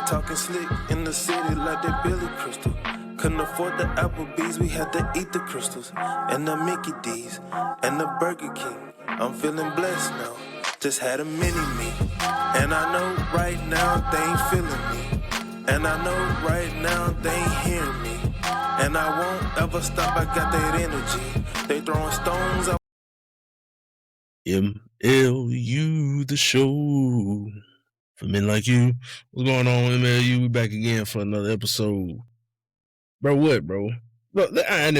talking slick in the city like they Billy Crystal. Couldn't afford the Applebee's, we had to eat the crystals. And the Mickey D's, and the Burger King. I'm feeling blessed now, just had a mini-me. And I know right now they ain't feeling me. And I know right now they ain't hearing me. And I won't ever stop, I got that energy. They throwing stones up. MLU, the show. For men like you. What's going on, MLU? We back again for another episode. Bro, what, bro? Look, let's iron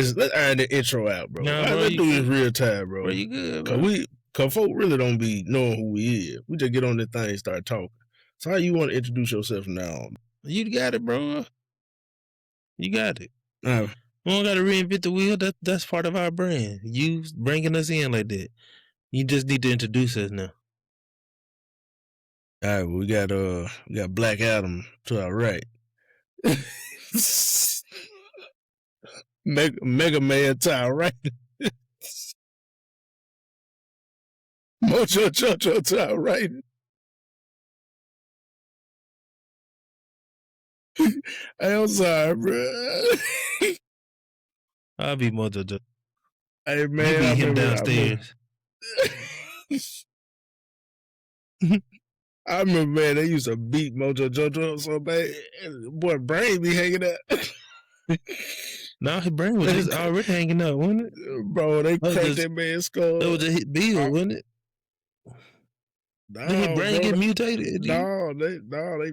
the intro out, bro. Nah, bro, let's do this good. real time, bro. Bro, you good, bro? Cause folk really don't be knowing who we is. We just get on this thing and start talking. So how you want to introduce yourself from now on? You got it, bro. You got it. We don't got to reinvent the wheel. That's part of our brand. You bringing us in like that. You just need to introduce us now. All right, well, we got Black Adam to our right. Mega Man to our right. Mojo Jojo to our right. I'm sorry, bro. I'll be Mojo Jojo. Hey, man. You beat him downstairs. I remember, man, they used to beat Mojo Jojo so bad. Boy, brain be hanging up. Nah, his brain was just already hanging up, wasn't it? Bro, they cracked that man's skull. That was a hit Bill, wasn't it? No, did his brain get mutated? No, they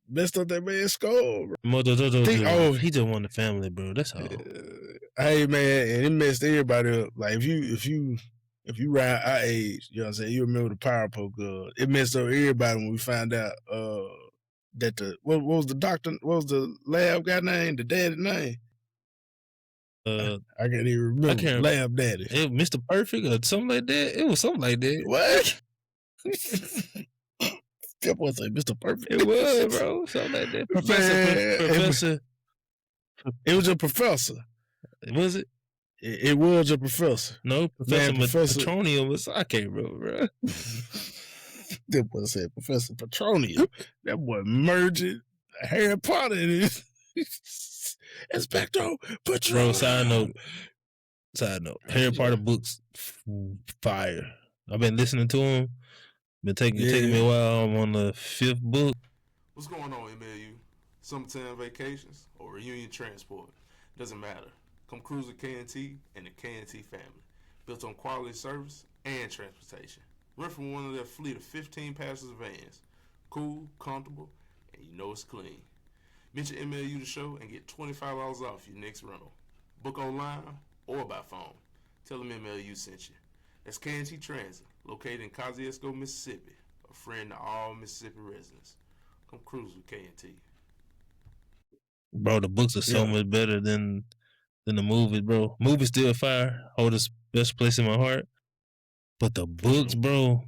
messed up that man's skull, bro. Mojo Jojo, he just won the family, bro. That's all. Hey, man, and it messed everybody up. Like, if you ride our age, you know what I'm saying, you remember the Powerpuff Girls. It messed up everybody when we found out that what was the lab guy name, the daddy name? I can't even remember. Lab daddy. It Mr. Perfect or something like that. It was something like that. What? That boy say Mr. Perfect. It was, bro. Something like that. Professor. It was a professor. Was it? It was a professor. No, Professor Petroleum was. I can't remember, bro. That boy said Professor Petroleum. That boy merged Harry Potter in his Inspector Petroleum. Bro, side note. Harry Potter books, fire. I've been listening to them. Been taking me a while. I'm on the 5th book. What's going on, MLU? Summertime vacations or reunion transport? Doesn't matter. Come cruise with K&T and the K&T family. Built on quality service and transportation. Rent from one of their fleet of 15 passenger vans. Cool, comfortable, and you know it's clean. Mention MLU the show and get $25 off your next rental. Book online or by phone. Tell them MLU sent you. That's K&T Transit, located in Kosciuszko, Mississippi. A friend to all Mississippi residents. Come cruise with K&T. Bro, the books are so much better than the movies, bro. Movies still fire, hold a special place in my heart. But the books, bro,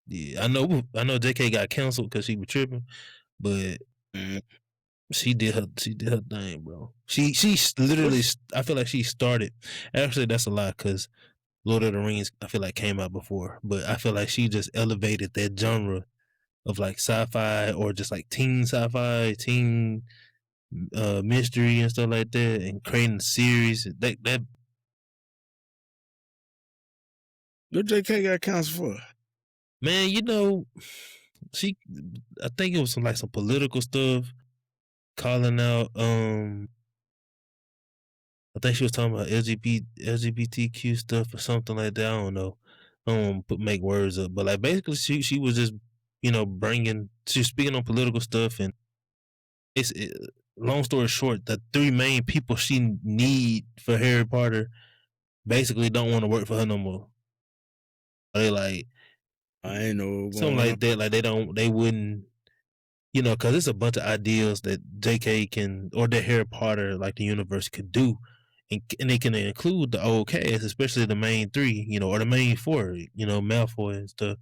yeah, I know JK got canceled because she was tripping, but she did her thing, bro. She literally, I feel like she started. Actually, that's a lie because Lord of the Rings, I feel like came out before, but I feel like she just elevated that genre of like sci-fi or just like teen sci-fi, teen mystery and stuff like that, and creating a series that. What JK got canceled for? Man, you know, I think it was some political stuff, calling out. I think she was talking about LGBTQ stuff or something like that. I don't know. I don't want to make words up, but like basically, she was just she was speaking on political stuff, and long story short, the 3 main people she need for Harry Potter basically don't want to work for her no more. They like, I ain't know something like that. Like they wouldn't, because it's a bunch of ideas that JK can, or that Harry Potter, like the universe, could do, and they can include the old cast, especially the main 3, or the main 4, Malfoy and stuff.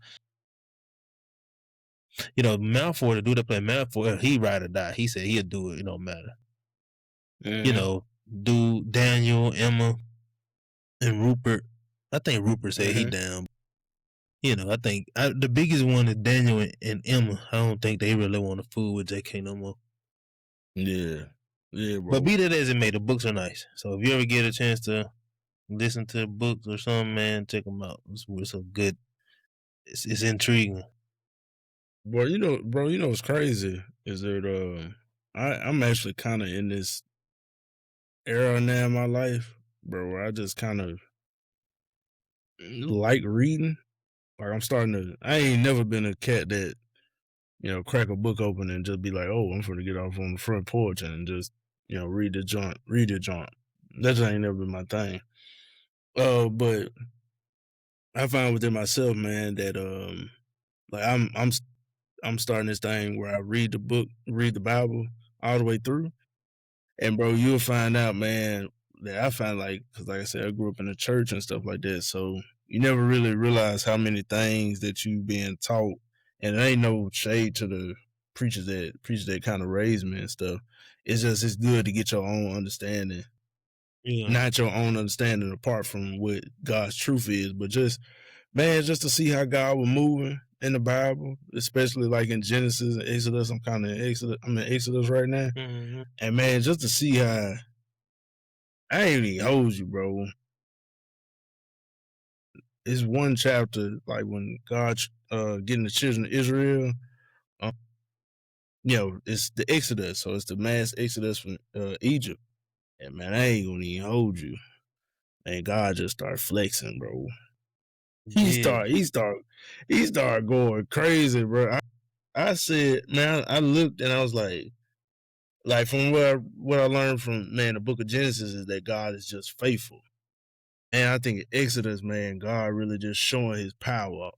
Malfoy, the dude that played Malfoy, he ride or die. He said he'll do it. It don't matter. Dude, Daniel, Emma, and Rupert. I think Rupert said he down. I think the biggest one is Daniel and Emma. I don't think they really want to fool with JK no more. Yeah, bro. But be that as it may, the books are nice. So if you ever get a chance to listen to the books or something, man, check them out. It's a good. It's intriguing. Bro, what's crazy is that I'm actually kind of in this era now in my life, bro, where I just kind of like reading. Like I'm starting to. I ain't never been a cat that crack a book open and just be like, oh, I'm gonna get off on the front porch and just read the joint. That just ain't never been my thing. But I found within myself, man, that like I'm starting this thing where I read the Bible all the way through. And bro, you'll find out, man, that I find because like I said, I grew up in the church and stuff like that. So you never really realize how many things that you being taught. And it ain't no shade to the preachers that kind of raised me and stuff. It's just, it's good to get your own understanding. Yeah. Not your own understanding apart from what God's truth is, but just to see how God was moving in the Bible, especially like in Genesis and Exodus. I'm in Exodus right now. Mm-hmm. And man, just to see how, I ain't even hold you, bro. It's one chapter, like when God getting the children of Israel, it's the Exodus. So it's the mass Exodus from Egypt. And man, I ain't gonna even hold you. And God just started flexing, bro. He started going crazy, bro. I said, man, I looked and I was like from what I learned from, man, the book of Genesis is that God is just faithful. And I think in Exodus, man, God really just showing his power.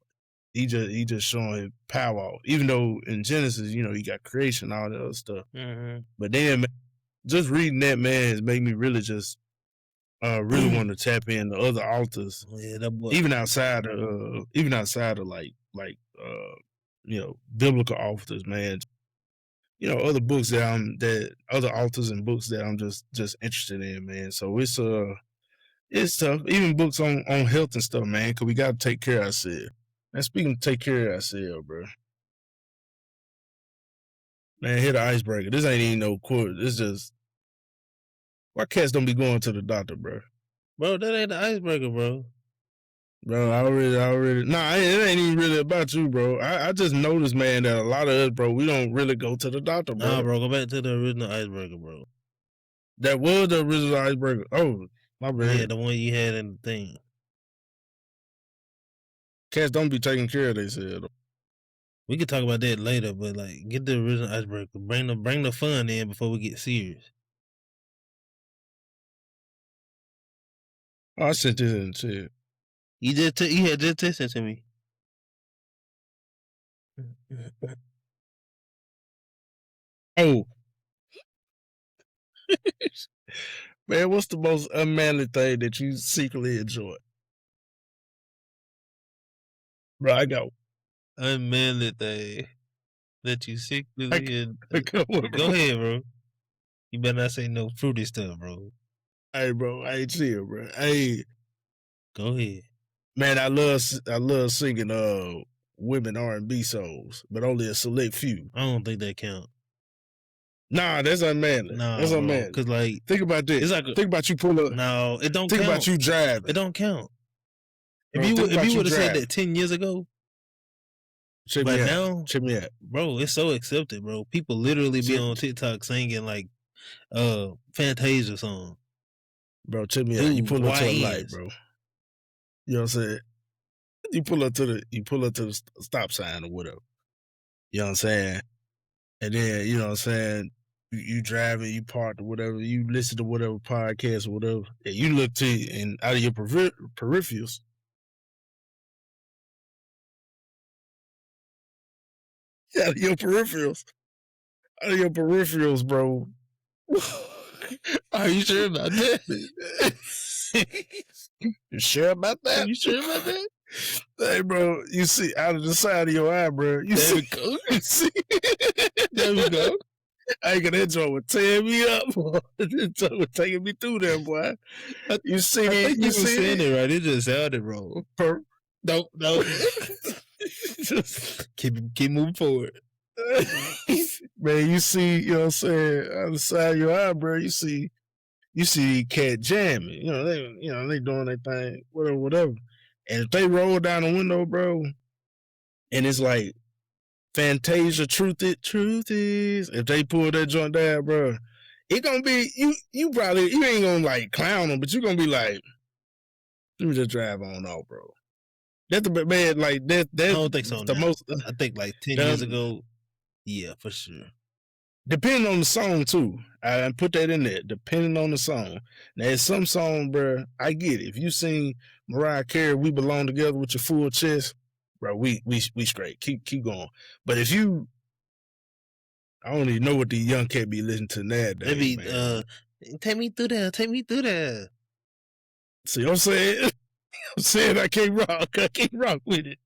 He just showing his power. Even though in Genesis, he got creation, all that other stuff. Mm-hmm. But then, man, just reading that, man, has made me really just really want to tap in the other authors. Yeah, that book. Even outside of like biblical authors, man. Other books that other authors and books that I'm just interested in, man. So it's tough. Even books on health and stuff, man, because we got to take care of ourselves. And speaking of take care of ourselves, bro. Man, hit an icebreaker. This ain't even no quote. It's just, why cats don't be going to the doctor, bro? Bro, that ain't the icebreaker, bro. Bro, I already. Nah, it ain't even really about you, bro. I just noticed, man, that a lot of us, bro, we don't really go to the doctor, bro. Nah, bro, go back to the original icebreaker, bro. That was the original icebreaker. Oh, my bad. Yeah, the one you had in the thing. Cats don't be taking care of themselves. We could talk about that later, but like, get the original icebreaker. Bring the fun in before we get serious. Oh, I sent this in the chat. You had just texted it to me. Oh. Man, what's the most unmanly thing that you secretly enjoy? Bro, I got unmanly thing that you secretly Go ahead, bro. You better not say no fruity stuff, bro. Hey, bro, I ain't chill, bro. Hey, go ahead. Man, I love singing women R&B songs, but only a select few. I don't think that count. Nah, that's unmanly. Nah, that's unmanly. Cause like, think about this. It's like think about you pull up. No, it don't. Think count. about you driving. It don't count. Bro, if you would have said that 10 years ago, check but me now, check me out, bro. It's so accepted, bro. People literally be on TikTok singing like Fantasia song. Bro, check me out. You pull up to a light, bro. You know what I'm saying? You pull up to the stop sign or whatever. You know what I'm saying? And then, you know what I'm saying, you driving, you parked or whatever, you listen to whatever podcast or whatever, and you look to and out of your peripherals. Out of your peripherals. Out of your peripherals, bro. Are you sure about that? You sure about that? You sure about that? Hey, bro, you see out of the side of your eye, bro. You there see, we go. You see? There we go. I ain't gonna that joint would tear me up. That joint would taking me through there, boy. You see? I think you was see saying it right. It just sounded wrong. No. Just keep moving forward. Man, you see, you know what I'm saying, on the side of your eye, bro, you see cat jamming. They doing their thing, whatever. And if they roll down the window, bro, and it's like Fantasia, truth is, if they pull that joint down, bro, it gonna be you probably you ain't gonna like clown them, but you gonna be like, let me just drive on off, bro. That's the man, like that. I don't think so. The now. most. I think like 10 years ago. Yeah, for sure. Depending on the song too, I put that in there. Depending on the song. Now, there's some song, bro. I get it. If you sing Mariah Carey, "We Belong Together" with your full chest, bro, we straight. Keep going. But if you, I don't even know what the young cat be listening to nowadays. Maybe take me through there. Take me through there. See what I'm saying? I'm saying I can't rock with it.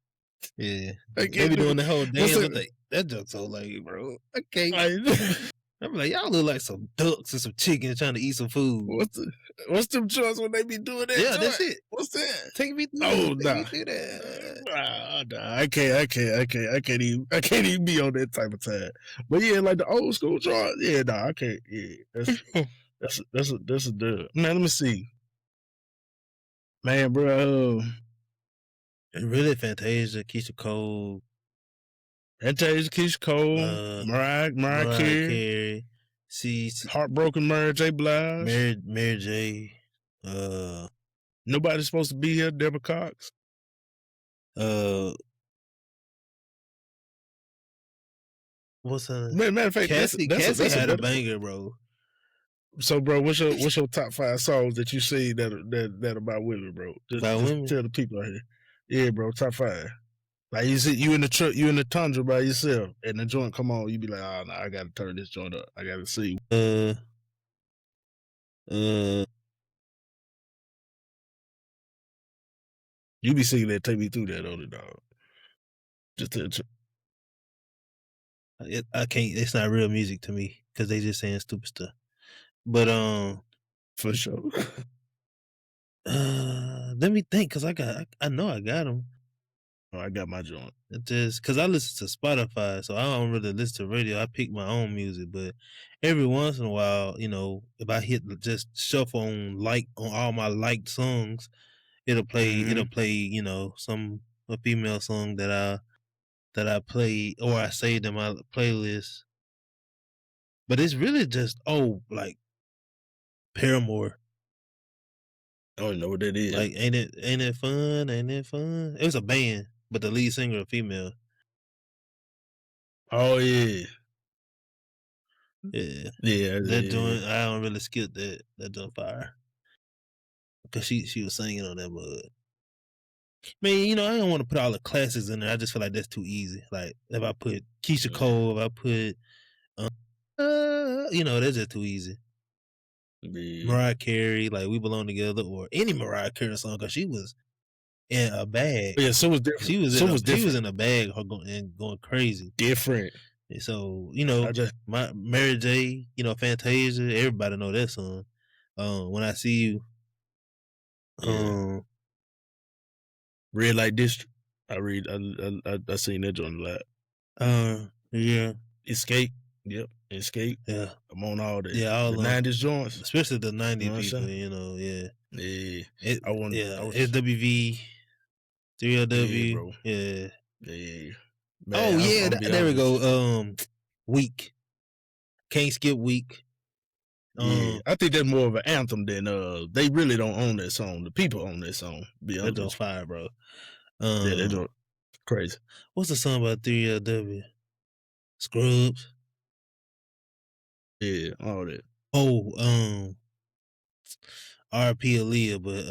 Yeah, they be doing the whole dance. That joke's so lame, bro. I can't. I'm like, y'all look like some ducks and some chickens trying to eat some food. What's them joints when they be doing that? Yeah, that's it. What's that? Take me through. Nah, I can't even be on that type of time. But yeah, like the old school joint. Yeah, nah, I can't. Yeah, that's a dub. Man, let me see. Man, bro. Really, Fantasia, Keisha Cole, Mariah Carey, Heartbroken Mary J. Blige, Mary J. Nobody's Supposed to Be Here, Deborah Cox. What's her? Matter of fact, Cassie had a banger, bro. So, bro, what's your top 5 songs that you see that about women, bro? Just tell the people out here. Yeah, bro, top 5. Like you see, you in the truck, you in the Tundra by yourself, and the joint come on, you be like, oh no, I gotta turn this joint up. I gotta see. You be singing that, take me through that, on it, dog. Just I can't. It's not real music to me because they just saying stupid stuff. But for sure. Let me think, cause I know I got them. Oh, I got my joint. Just cause I listen to Spotify, so I don't really listen to radio. I pick my own music, but every once in a while, if I hit just shuffle on all my liked songs, it'll play. Mm-hmm. It'll play, a female song that I play or I saved in my playlist. But it's really just like Paramore. I don't know what that is. Like, ain't it fun? Ain't it fun? It was a band, but the lead singer a female. Oh yeah. Yeah. Yeah. That joint, I don't really skip that joint fire. Because she was singing on that mud. Man, I don't want to put all the classics in there. I just feel like that's too easy. Like if I put Keisha Cole, if I put that's just too easy. Yeah. Mariah Carey, like We Belong Together, or any Mariah Carey song, because she was in a bag. Yeah, so was different. She was in a bag and going crazy. Different. And so, my Mary J, Fantasia, everybody know that song. When I See You. Red Light District. I seen that joint a lot. Yeah. Escape. Yep. Escape. Yeah. I'm on all that. Yeah, all the 90s joints. Especially the 90s people, yeah. Yeah. SWV, 3LW. Yeah, bro. Yeah. Yeah. Man, there we go. Weak. Can't Skip Weak. Yeah, I think that's more of an anthem than they really don't own that song. The people own that song. That don't fire, bro. Yeah, they do crazy. What's the song about 3LW? Scrubs. Yeah, all that. R.P. Aaliyah, but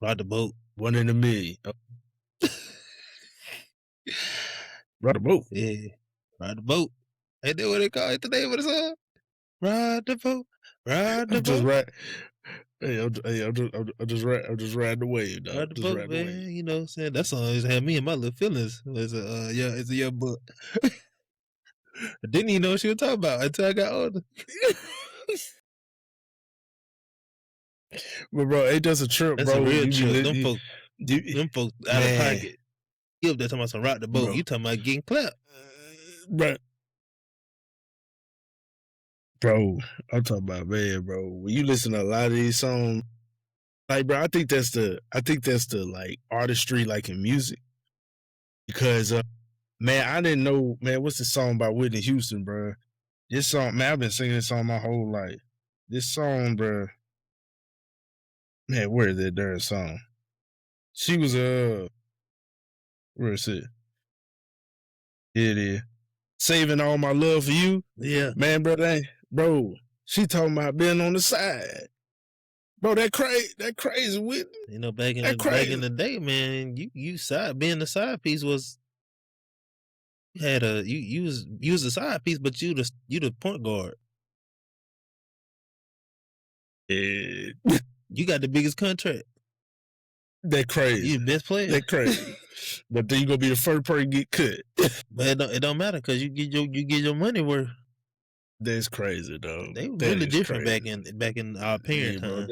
Ride the Boat. One in a million. Ride the Boat. Yeah, Ride the Boat. Ain't that what they call it? The name of the song? Ride the boat. Ride the boat. Just right. Hey, I'm just riding the wave, dog. Ride the boat, man. You know what I'm saying? That song just had me in my little feelings. It's a young book. I didn't even know what she was talking about until I got older. But bro, it does a trip, That's bro. a real trip. Them folks out of pocket. You up there talking about some rock the boat. Bro. You talking about getting clapped. Bro, I'm talking about, man, bro. When you listen to a lot of these songs, like, bro, I think that's the like artistry, like in music. Because man, I didn't know, man, what's the song by Whitney Houston, bro? This song, man, I've been singing this song my whole life. This song, bro, man, where is that darn song? She was where is it? Here it is. Saving All My Love for You. Yeah. Man, bro, she talking about being on the side. Bro, that crazy Whitney. You know, back in the day, man, you being the side piece was you was the side piece, but you the point guard. Yeah. You got the biggest contract. That crazy. You the best player. That crazy. But then you gonna be the first person to get cut. But it don't matter because you get your money worth. That's crazy, though. They were really different crazy. back in our parent time.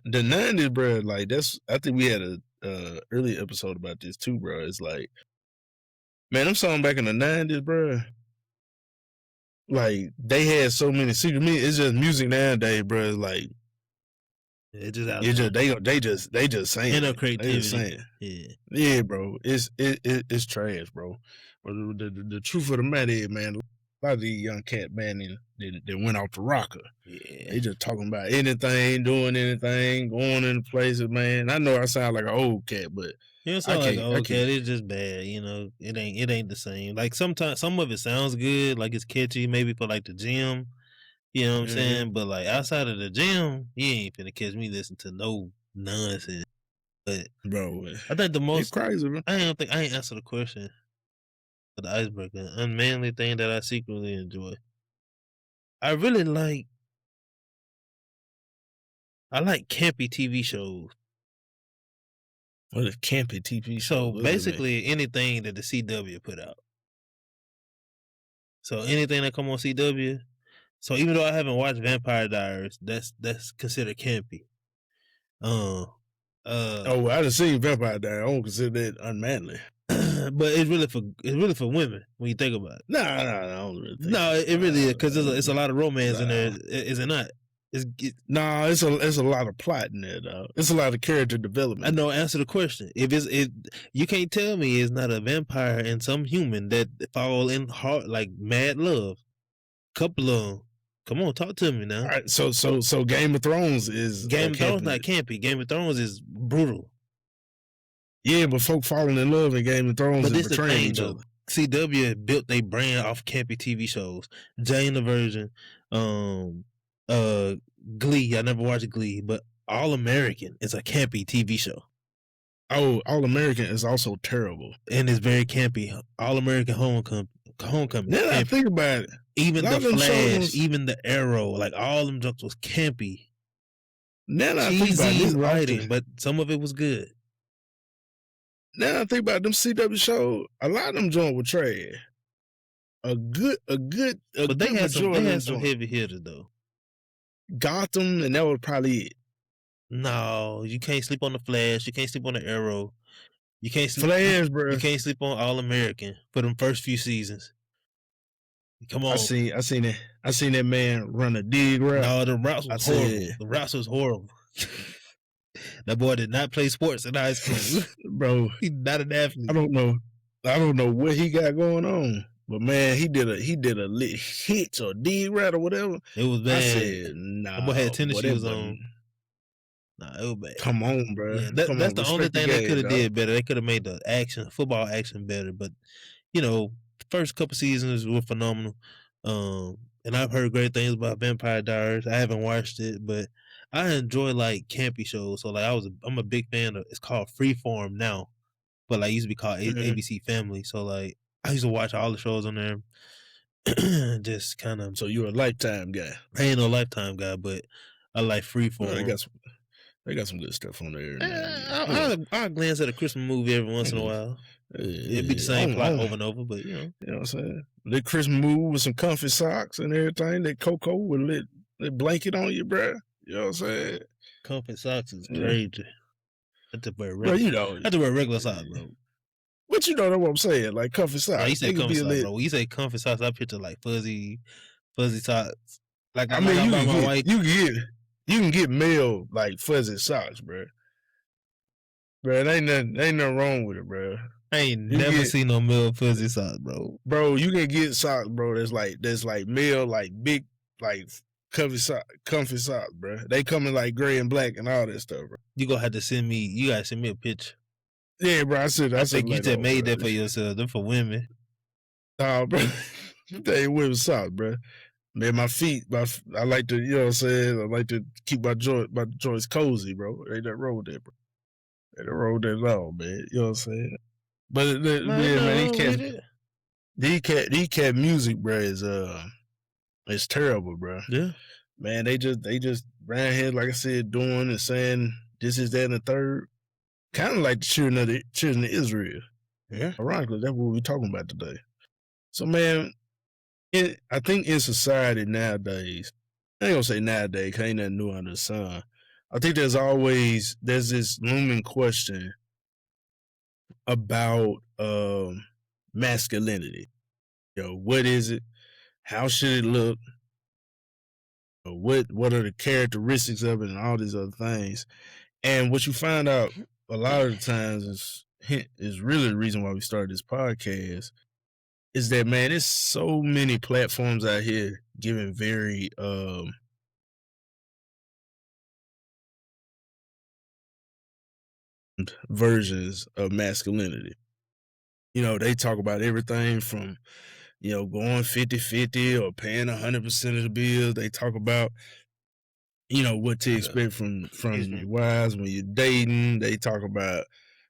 The 90s, bro. Like I think we had a early episode about this too, bro. It's like, man, them songs back in the 90s, bro. Like they had so many secrets. It's just music nowadays, bro. It's like it's just out they just saying. And no creativity. They just saying. Yeah, bro. It's trash, bro. But the truth of the matter is, man, a lot of these young cat, man, they went off the rocker. Yeah. They just talking about anything, doing anything, going into places, man. I know I sound like an old cat, but you don't sound like an old cat. It's just bad, you know. It ain't the same. Like sometimes some of it sounds good, like it's catchy, maybe for like the gym. You know what I'm saying? But like outside of the gym, you ain't finna catch me listen to no nonsense. But bro, I think the most it's crazy, bro. I ain't answered the question for the icebreaker. Unmanly thing that I secretly enjoy. I like campy TV shows. What is campy TV show? So basically anything that the CW put out. So anything that come on CW. So even though I haven't watched Vampire Diaries, that's considered campy. I done seen Vampire Diaries. I don't consider that unmanly. But it's really for women when you think about it. No, I don't really think it really is because it's a lot of romance in there. Is it not? It's a lot of plot in there, though. It's a lot of character development. I know. Answer the question. You can't tell me it's not a vampire and some human that fall in heart like mad love. Couple of them. Come on, talk to me now. All right, so Game of Thrones is Game of Thrones not campy. Game of Thrones is brutal. Yeah, but folk falling in love in Game of Thrones and betraying each other. CW built their brand off campy TV shows. Jane the Virgin, Glee. I never watched Glee, but All American is a campy TV show. Oh, All American is also terrible. And it's very campy. All American Homecoming. Now I think about it. Even the Flash, even the Arrow, like all them jokes was campy. Now I think about it, writing, but some of it was good. Now I think about them CW shows, a lot of them joint were trash. But they had some heavy hitters though. Gotham, and that was probably it. No, you can't sleep on the Flash. You can't sleep on the Arrow. You can't sleep Flash, bro. You can't sleep on All American for them first few seasons. Come on. I seen that man run a dig route. No, the routes was horrible. The routes was horrible. That boy did not play sports in high school. Bro. He's not an athlete. I don't know what he got going on. But man, he did a lit hit or dig route or whatever. It was bad. I said, nah. That boy had tennis shoes on. Nah, it was bad. Come on, bro. Yeah, that's the only thing they could have did better. They could have made the football action better. But, you know, the first couple seasons were phenomenal. And I've heard great things about Vampire Diaries. I haven't watched it, but I enjoy like campy shows. So like I'm a big fan of. It's called Freeform now, but like it used to be called ABC Family. So like I used to watch all the shows on there. Just kind of. So you're a Lifetime guy. I ain't no Lifetime guy, but I like Freeform. They got some good stuff on there. I'll glance at a Christmas movie every once in a while. It'd be the same plot over and over, but you know. You know what I'm saying? The Christmas movie with some comfy socks and everything. That cocoa with a blanket on you, bro. You know what I'm saying? Comfy socks is crazy. I have to wear bro. regular. You know, I have to wear regular socks, bro. But you know that's what I'm saying, like comfy socks. Bro, you say They could comfy be a socks, lit. bro. When you say comfy socks, I picture like fuzzy socks. Like I mean, I buy my wife. you can get male like fuzzy socks, bro. Bro, ain't nothing wrong with it, bro. I ain't never seen no male fuzzy socks, bro. Bro, you can get socks, bro. That's like male, like big, like comfy socks, bro. They come in like gray and black and all that stuff, bro. You gonna have to send me. You gotta send me a picture. Yeah, bro. I think you just made that for yourself. Them for women. Nah, bro. They ain't women's socks, bro. Man, my feet, I like to, you know what I'm saying? I like to keep my joints cozy, bro. Ain't that wrong with that, bro? Ain't that wrong with that at all, man. You know what I'm saying? But man, these cat music, bro, is terrible, bro. Yeah. Man, they just ran here, like I said, doing and saying this is that and the third. Kind of like the children of Israel. Yeah. Ironically, that's what we're talking about today. So, man, I think in society nowadays, I ain't gonna say nowadays, because ain't nothing new under the sun. I think there's this looming question about masculinity. You know, what is it? How should it look? What are the characteristics of it and all these other things? And what you find out a lot of the times is really the reason why we started this podcast is that, man, there's so many platforms out here giving very versions of masculinity. You know, they talk about everything from, you know, going 50-50 or paying 100% of the bills. They talk about, you know, what to expect from your wives when you're dating. They talk about,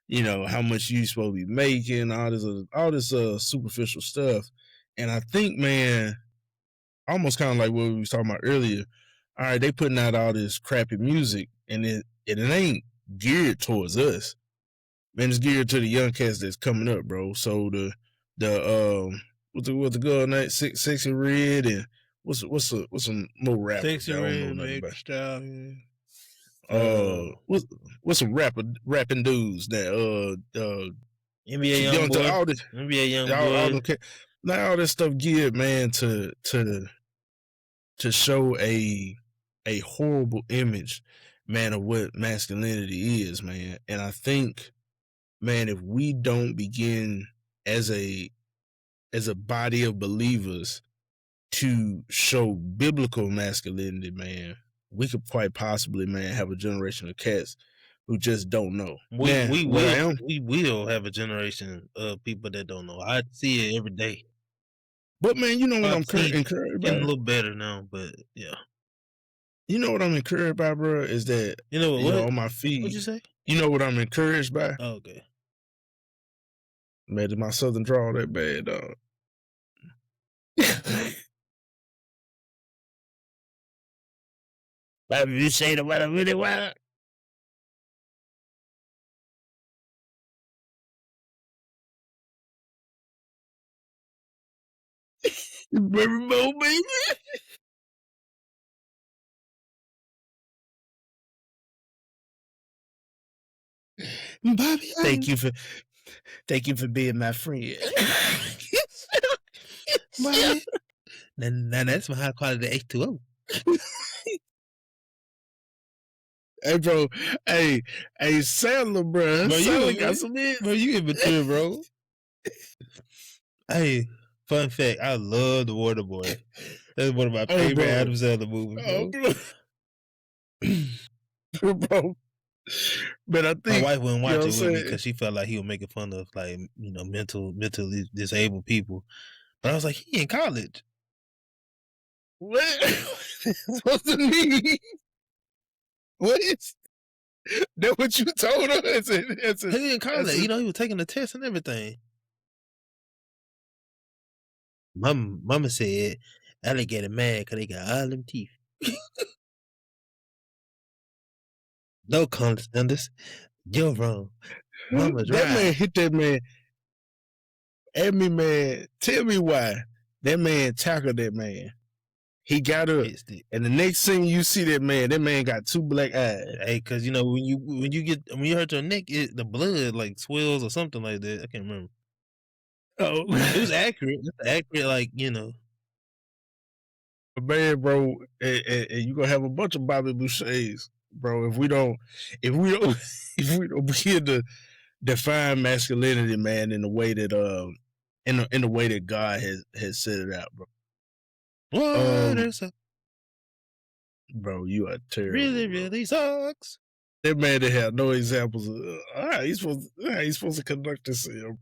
you know, how much you supposed to be making, all this superficial stuff. And I think, man, almost kind of like what we was talking about earlier. All right, they putting out all this crappy music, and it ain't geared towards us. Man, it's geared to the young cats that's coming up, bro. So what's the girl name? Sexy Red, and what's some more rappers? Sexy Red, Meg Stallion. What's some rapping dudes that NBA young boy, all this, NBA young boy. Now all this stuff geared, man, to show a horrible image, man, of what masculinity is, man. And I think, man, if we don't begin as a body of believers to show biblical masculinity, man, we could quite possibly, man, have a generation of cats who just don't know. We will have a generation of people that don't know. I see it every day. But, man, you know what I'm encouraged by? Getting a little better now, but yeah. You know what I'm encouraged by, bro, is that, you know what, on my feed. What'd you say? You know what I'm encouraged by? Oh, okay. Man, did my southern drawl that bad, dog? But you say the what I really want. Baby Bo, baby. Bobby, thank you for being my friend. Bobby, now that's my high quality H2O. Hey, bro. Hey, Sandler, bro. Sandler got some hits. Bro, you immature, bro. Hey, fun fact, I love The Water Boy. That's one of my favorite Adam Sandler movies, bro. Bro. But I think my wife wouldn't watch it with me because she felt like he was making fun of, like, you know, mentally disabled people. But I was like, he in college. What? Supposed to mean? What is that? What you told her? He in college. You know, he was taking the test and everything. Mama said alligator mad because they got all them teeth. No condescenders. You're wrong. Mama's that right. Man hit that man. Tell me why that man tackled that man. He got a, Hit stick. and the next thing you see that man got 2 black eyes. Hey, cause you know when you hurt your neck, the blood like swells or something like that. I can't remember. Oh, It was accurate. It's accurate, like man, bro, and you gonna have a bunch of Bobby Bouchers, bro. If we don't begin to define masculinity, man, in the way that in the way that God has set it out, bro. What bro, you are terrible. really sucks. That man didn't have no examples of how he's supposed to conduct himself.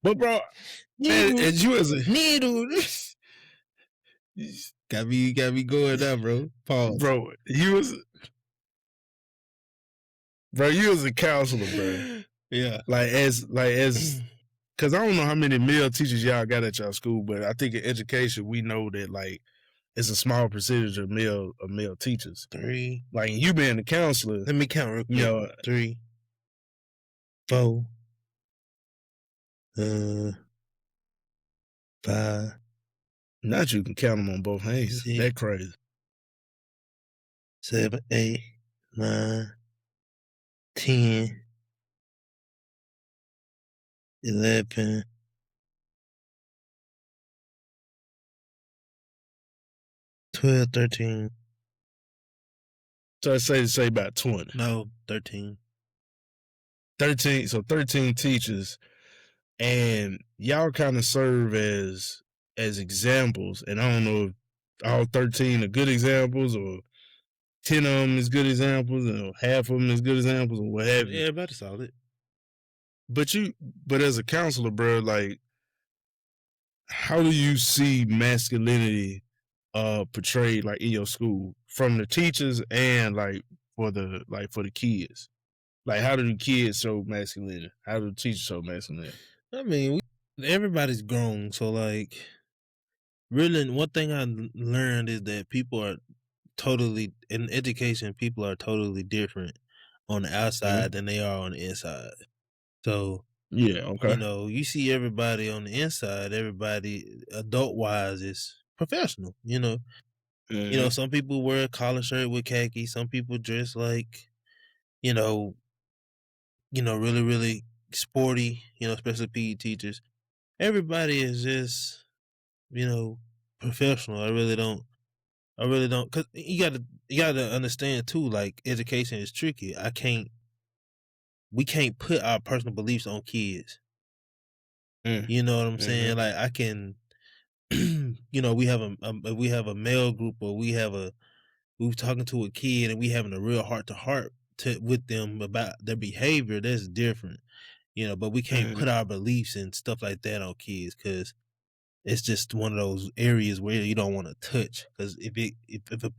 But bro, man, as you as a needle. got me going now, bro. Pause. Bro, you as a counselor, bro. Yeah. Like as cause I don't know how many male teachers y'all got at y'all school, but I think in education we know that like it's a small percentage of male teachers. 3. Like you being a counselor. Let me count real quick. You know, 3, 4, 5. Not you can count them on both hands. 6, that crazy. 7, 8, 9, 10, 11, 12, 13. So I say about 20. No, 13. 13. So 13 teachers, and y'all kind of serve as examples. And I don't know if all 13 are good examples, or 10 of them is good examples, or half of them is good examples, or what have you. Everybody's solid. But as a counselor, bro, like, how do you see masculinity portrayed like in your school from the teachers and like for the kids? Like, how do the kids show masculinity? How do the teachers show masculinity? I mean, everybody's grown, so like, really, one thing I learned is that people are totally in education. People are totally different on the outside than they are on the inside. So yeah, okay. You know, you see everybody on the inside. Everybody, adult wise, is professional. You know, some people wear a collar shirt with khaki. Some people dress like, you know, really, really sporty. You know, especially PE teachers. Everybody is just, professional. I really don't. Cause you gotta understand too. Like, education is tricky. We can't put our personal beliefs on kids. You know what I'm saying? Like, I can, we have a male group, or we're talking to a kid and we having a real heart to heart with them about their behavior. That's different, but we can't put our beliefs and stuff like that on kids, because it's just one of those areas where you don't want to touch. Because if a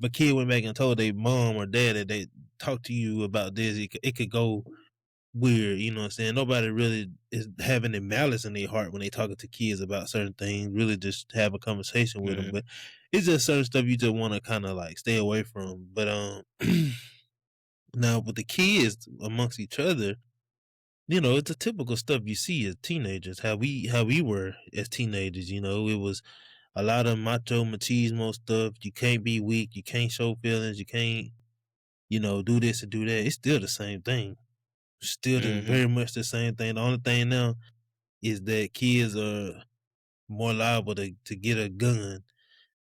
kid went back and told their mom or dad that they talked to you about this, it could go weird. You know what I'm saying? Nobody really is having a malice in their heart when they talking to kids about certain things. Really just have a conversation with them. But it's just certain stuff you just want to kind of like stay away from. But now with the kids amongst each other, it's the typical stuff you see as teenagers. How we were as teenagers. It was a lot of macho machismo stuff. You can't be weak. You can't show feelings. You can't, do this and do that. It's still the same thing. Still very much the same thing. The only thing now is that kids are more liable to get a gun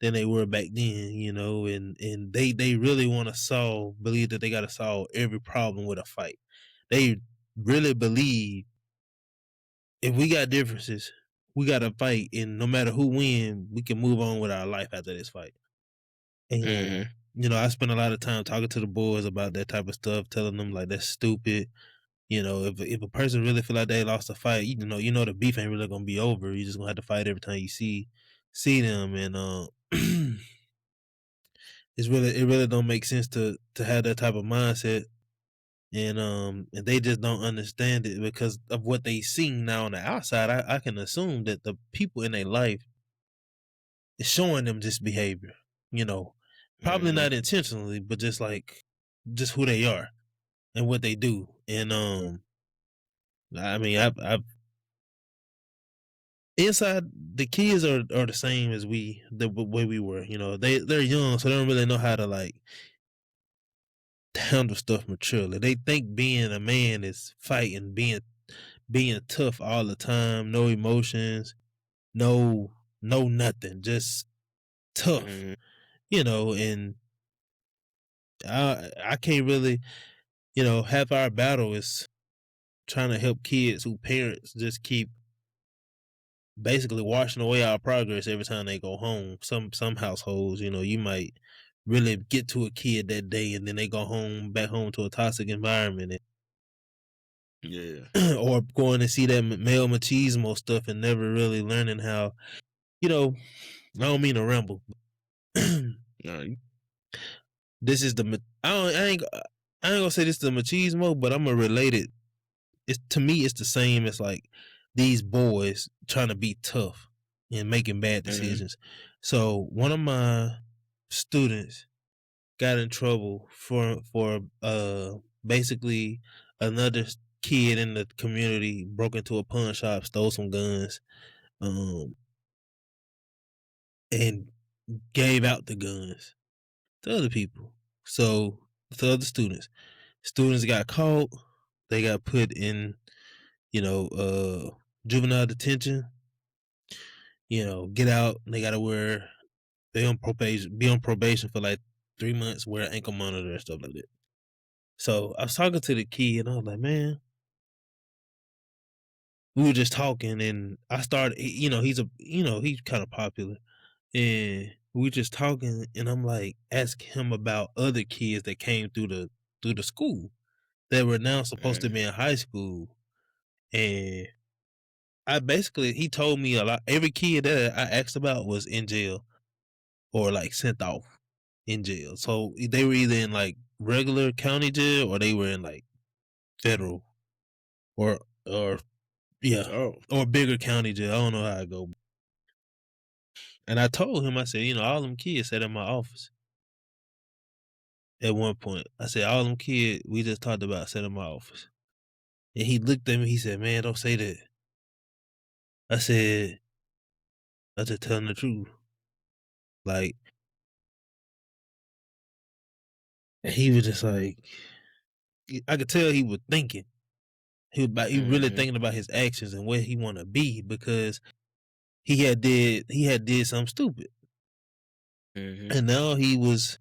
than they were back then, and they really want to believe that they got to solve every problem with a fight. They really believe if we got differences, we got to fight, and no matter who wins, we can move on with our life after this fight. And I spend a lot of time talking to the boys about that type of stuff, telling them like that's stupid. If a person really feel like they lost a fight, the beef ain't really gonna be over. You just gonna have to fight every time you see them, and it really don't make sense to have that type of mindset, and they just don't understand it because of what they seen now on the outside. I can assume that the people in their life is showing them this behavior, probably not intentionally, but just who they are and what they do, and I mean, inside, the kids are the same as the way we were. You know, they're young, so they don't really know how to like handle stuff maturely. They think being a man is fighting, being tough all the time, no emotions, no nothing, just tough. Mm-hmm. You know, and I can't really, half our battle is trying to help kids who parents just keep basically washing away our progress every time they go home. Some households, you might really get to a kid that day and then they go back home to a toxic environment. Yeah. Or going to see that male machismo stuff and never really learning how, I don't mean to ramble. No, This is I ain't gonna say this is the machismo, but I'm gonna relate it. To me, it's the same as like these boys trying to be tough and making bad decisions. So one of my students got in trouble for basically another kid in the community broke into a pawn shop, stole some guns, and gave out the guns to other people. So to other students. Students got caught. They got put in, juvenile detention. Get out. They gotta be on probation for like 3 months, wear an ankle monitor and stuff like that. So I was talking to the kid and I was like, man, we were just talking and I started, he's kind of popular. And we were just talking and I'm like, ask him about other kids that came through the school that were now supposed to be in high school. And he told me a lot. Every kid that I asked about was in jail or like sent off in jail. So they were either in like regular county jail or they were in like federal or yeah, or bigger county jail. I don't know how I go. And I told him, I said, all them kids sat in my office at one point. I said, all them kids we just talked about sat in my office. And he looked at me, he said, man, don't say that. I said, I just telling the truth. Like, and he was just like, I could tell he was thinking. He really thinking about his actions and where he want to be because he had did something stupid, and now he was,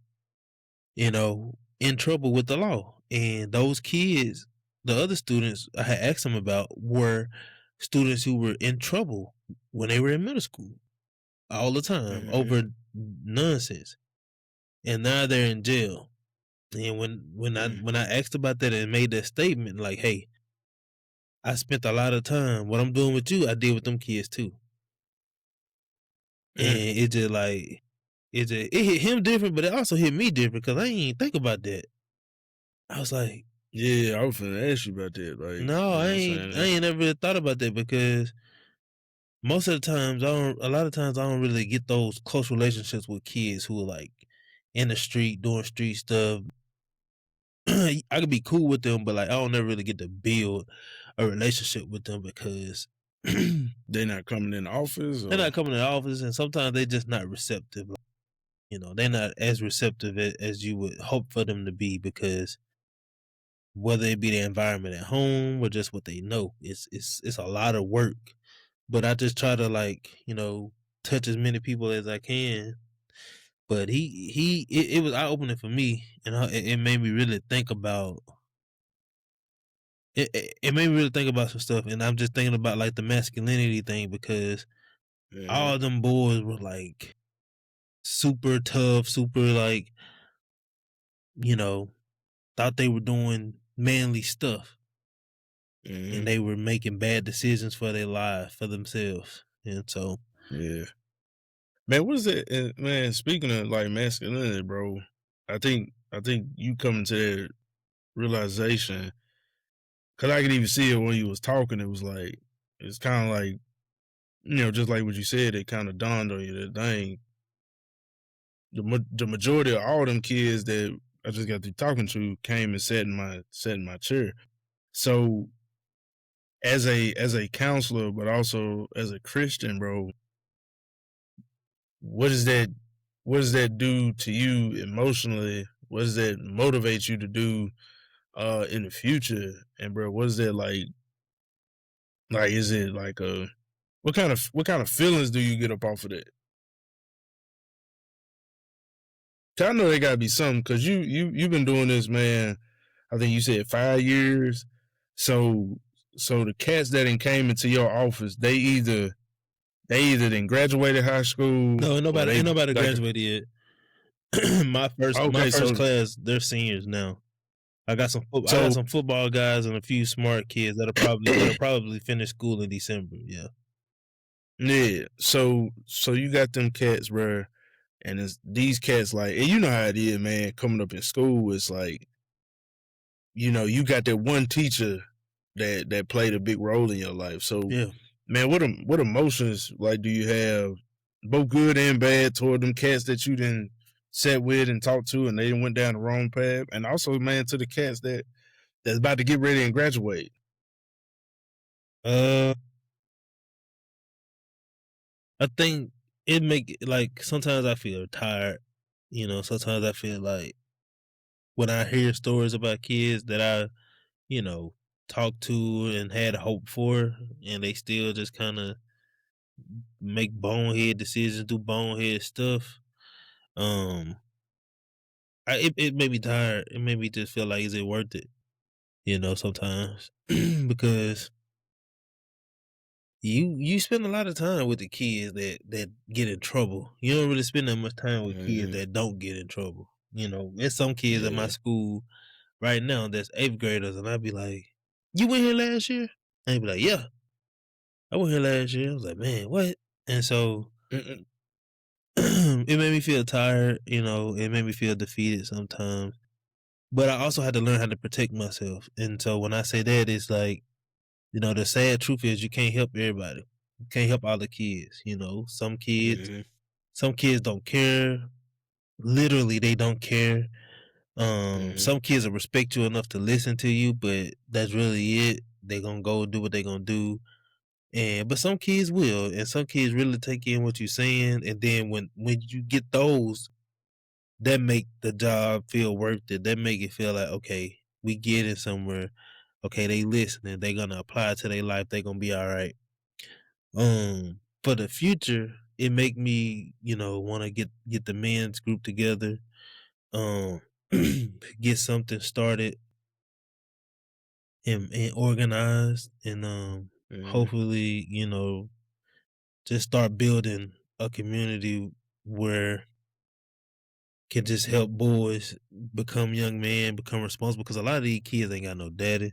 in trouble with the law. And those kids, the other students I had asked him about, were students who were in trouble when they were in middle school all the time over nonsense, and now they're in jail. And when I asked about that and made that statement, like, hey, I spent a lot of time. What I'm doing with you, I did with them kids too. And it just like it hit him different, but it also hit me different because I ain't even think about that. I was like, yeah, I was finna ask you about that. Like, no, I ain't never really thought about that because most of the times a lot of times I don't really get those close relationships with kids who are like in the street doing street stuff. I could be cool with them, but like I don't never really get to build a relationship with them because they're not coming in the office. They're not coming in the office, and sometimes they're just not receptive. They're not as receptive as you would hope for them to be because whether it be the environment at home or just what they know, it's a lot of work. But I just try to touch as many people as I can. But it was eye opening for me, and it made me really think about. It made me really think about some stuff, and I'm just thinking about like the masculinity thing because all them boys were like super tough, super like, thought they were doing manly stuff, and they were making bad decisions for their life, for themselves, and so yeah. Man, what is it? Man, speaking of like masculinity, bro, I think you coming to that realization because I could even see it when you was talking. It was like it's kind of like just like what you said. It kind of dawned on you that dang, the majority of all them kids that I just got through talking to came and sat in my chair. So as a counselor, but also as a Christian, bro, what does that what does that do to you emotionally? What does that motivate you to do in the future? And bro, what is that like? Like, is it like a what kind of feelings do you get up off of that? 'Cause I know they gotta be something because you've been doing this, man. I think you said 5 years. So the cats that done came into your office, they either didn't graduated high school No, or ain't they nobody like graduated yet. My okay. first So class, they're seniors now. I got so some football guys and a few smart kids that'll probably finish school in December. Yeah. yeah. So you got them cats, bro, and it's these cats like, and you know how it is, man. Coming up in school, it's like you got that one teacher that played a big role in your life. So, Yeah. man, what emotions like do you have, both good and bad, toward them cats that you didn't sat with and talked to, and they done went down the wrong path, and also, man, to the cats that's about to get ready and graduate. Uh I think it make like sometimes I feel tired. Sometimes I feel like when I hear stories about kids that I, you know, talked to and had hope for, and they still just kind of make bonehead decisions, do bonehead stuff. Um, it made me tired. It made me just feel like, is it worth it? Sometimes because you spend a lot of time with the kids that get in trouble. You don't really spend that much time with kids Mhm. that don't get in trouble. There's some kids at my Yeah. school right now that's eighth graders, and I'd be like, "You went here last year?" And they'd be like, "Yeah, I went here last year." I was like, "Man, what?" And so Mm-mm. it made me feel tired. It made me feel defeated sometimes. But I also had to learn how to protect myself. And so when I say that, it's like, the sad truth is you can't help everybody. You can't help all the kids. Mhm. Some kids don't care. Literally, they don't care. Mhm. Some kids will respect you enough to listen to you, but that's really it. They gonna go do what they gonna do. But some kids will, and some kids really take in what you're saying. And then when you get those, that make the job feel worth it. That make it feel like, okay, we get it somewhere. Okay, they listening. They gonna apply it to their life. They gonna be all right. For the future, it make me, want to get the men's group together, um, get something started and organized, and Mhm. hopefully, just start building a community where can just help boys become young men, become responsible. Because a lot of these kids ain't got no daddy.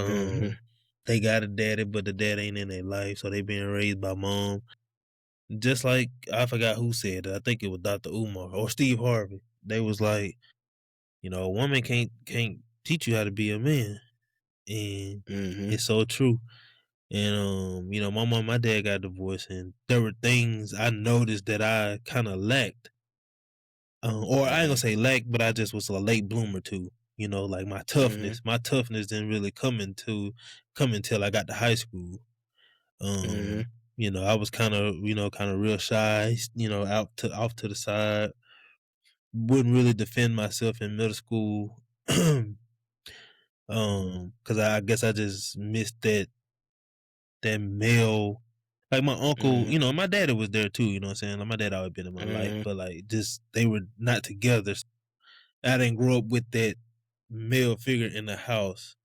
Mhm. Um, they got a daddy, but the dad ain't in their life, so they being raised by mom. Just like I forgot who said it. I think it was Dr. Umar or Steve Harvey. They was like, a woman can't teach you how to be a man, and Mhm. it's so true. And my mom, and my dad got divorced, and there were things I noticed that I kind of lacked. Or I ain't gonna Mhm. say lack, but I just was a late bloomer too. Like my Mhm. toughness. My toughness didn't really come until I got to high school. Mhm. I was kind of real shy, out to off to the side. Wouldn't really defend myself in middle school. Cause I guess I just missed that male, like my uncle, Mhm. my daddy was there too, you know what I'm saying? Like my dad always been in my life, Mhm. but like just they were not together. I didn't grow up with that male figure in the house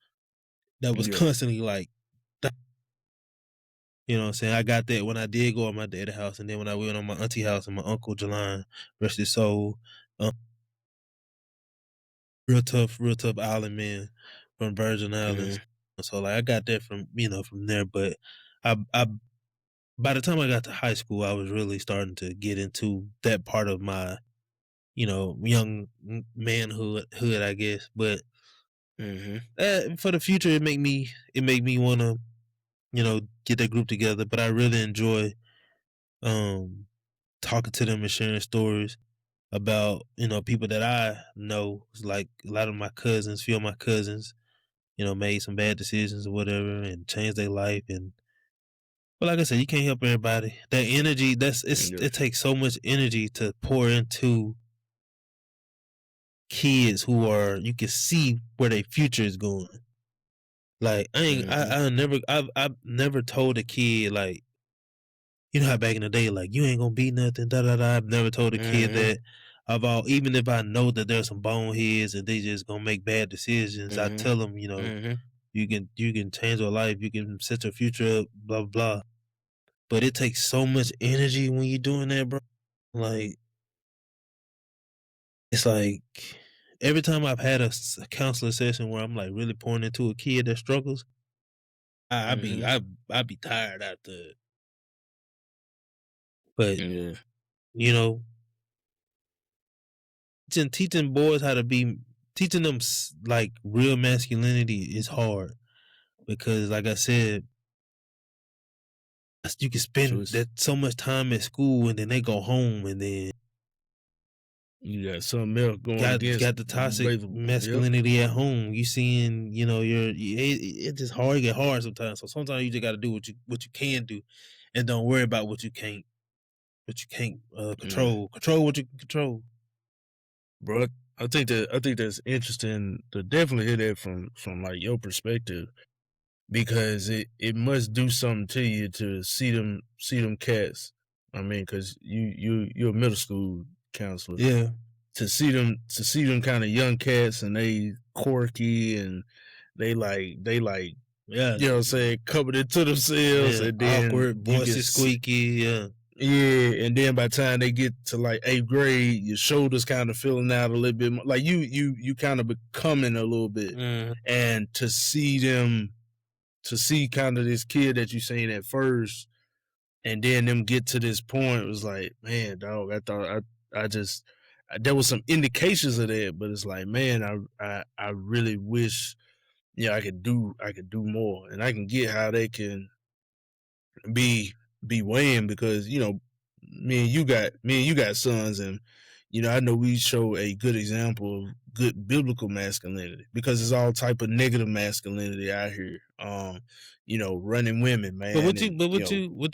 that was Yeah. constantly like, you know what I'm saying? I got that when I did go at my dad's house, and then when I went on my auntie house and my uncle Jelon, rest his soul, um, real tough island man from Virgin Islands. Mhm. So like I got that from there, but I by the time I got to high school, I was really starting to get into that part of my young manhood, I guess. But Mhm. for the future, it make me want to get that group together. But I really enjoy um talking to them and sharing stories about people that I know. It's like a lot of my cousins, few of my cousins. made some bad decisions or whatever and changed their life. But like I said, you can't help everybody. That energy, it takes so much energy to pour into kids who are, you can see where their future is going. Like I've never told a kid, like, how back in the day, like, you ain't gonna be nothing, da da da. I've never told a kid that. Even if I know that there's some boneheads and they just gonna make bad decisions, I tell them, you can change your life, you can set your future up, blah blah. But it takes so much energy when you're doing that, bro. Like, it's like every time I've had a counseling session where I'm like really pouring into a kid that struggles, I be tired after it. But teaching boys how to be, teaching them like real masculinity is hard because, like I said, you can spend that so much time at school and then they go home and then you got something else going got the toxic masculinity at home. You seeing, it's just hard. It get hard sometimes. So sometimes you just got to do what you can do, and don't worry about what you can't control. Control what you can control, bro. I think that's interesting to definitely hear that from like your perspective, because it must do something to you to see them cats. I mean, because you're a middle school counselor. Yeah. To see them kind of young cats and they quirky and they like yeah, you know what I'm saying, covered it to themselves, and then awkward, voices squeaky, yeah, and then by the time they get to like 8th grade, your shoulders kind of filling out a little bit more. Like you kind of becoming a little bit, and to see kind of this kid that you seen at first, and then them get to this point, it was like, man, dog, I thought I just there was some indications of that, but it's like, man, I really wish, I could do more, and I can get how they can be weighing, because me and you got sons, and I know we show a good example of good biblical masculinity, because there's all type of negative masculinity out here. Running women, man. But what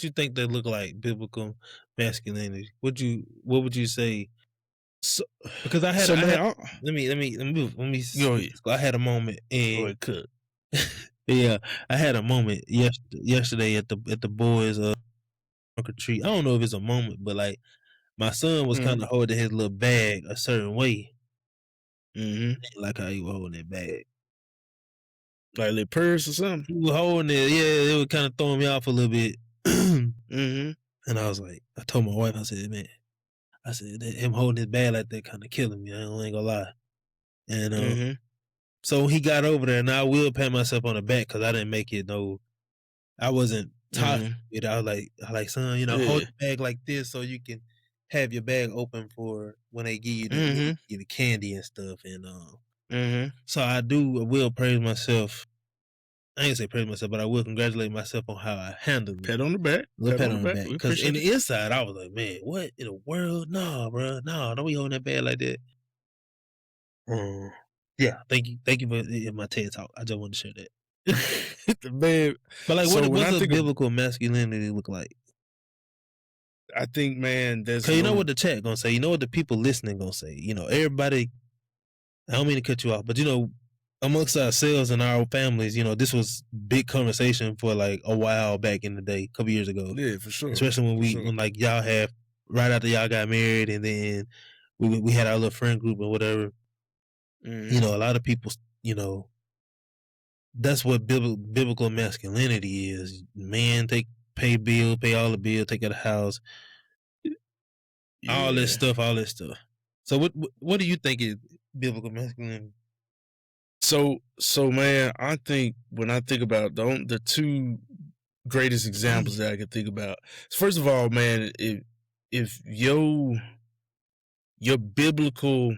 you think they look like, biblical masculinity? What would you say? So, because I had let me I had a moment, and yeah, I had a moment yesterday at the boys retreat. I don't know if it's a moment, but like my son was kind of holding his little bag a certain way. Like how you were holding that bag, like a little purse or something. He was holding it, yeah. It was kind of throwing me off a little bit. And I was like, I told my wife, I said, man, him holding his bag like that kind of killing me. I ain't gonna lie. And so he got over there, and I will pat myself on the back because I didn't make it I wasn't toxic. I was like, son, hold the bag like this so you can have your bag open for when they give you the candy and stuff. And so I will praise myself. I ain't say praise myself, but I will congratulate myself on how I handled it. Pat on the back. Pat on the back. Because in the inside, I was like, man, what in the world? No, bro. No, don't be holding that bag like that. Yeah, thank you for my TED Talk. I just wanted to share that. Man, but like, what does biblical masculinity look like? I think, man, because you know what the chat gonna say. You know what the people listening gonna say. Everybody. I don't mean to cut you off, but amongst ourselves and our families, this was big conversation for like a while back in the day, a couple years ago. Yeah, for sure. Especially when like y'all have right after y'all got married, and then we had our little friend group or whatever. A lot of people, that's what biblical masculinity is. Man, pay all the bill, take out the house, all this stuff. So what do you think is biblical masculinity? So man, I think when I think about the two greatest examples that I can think about, first of all, man, if your biblical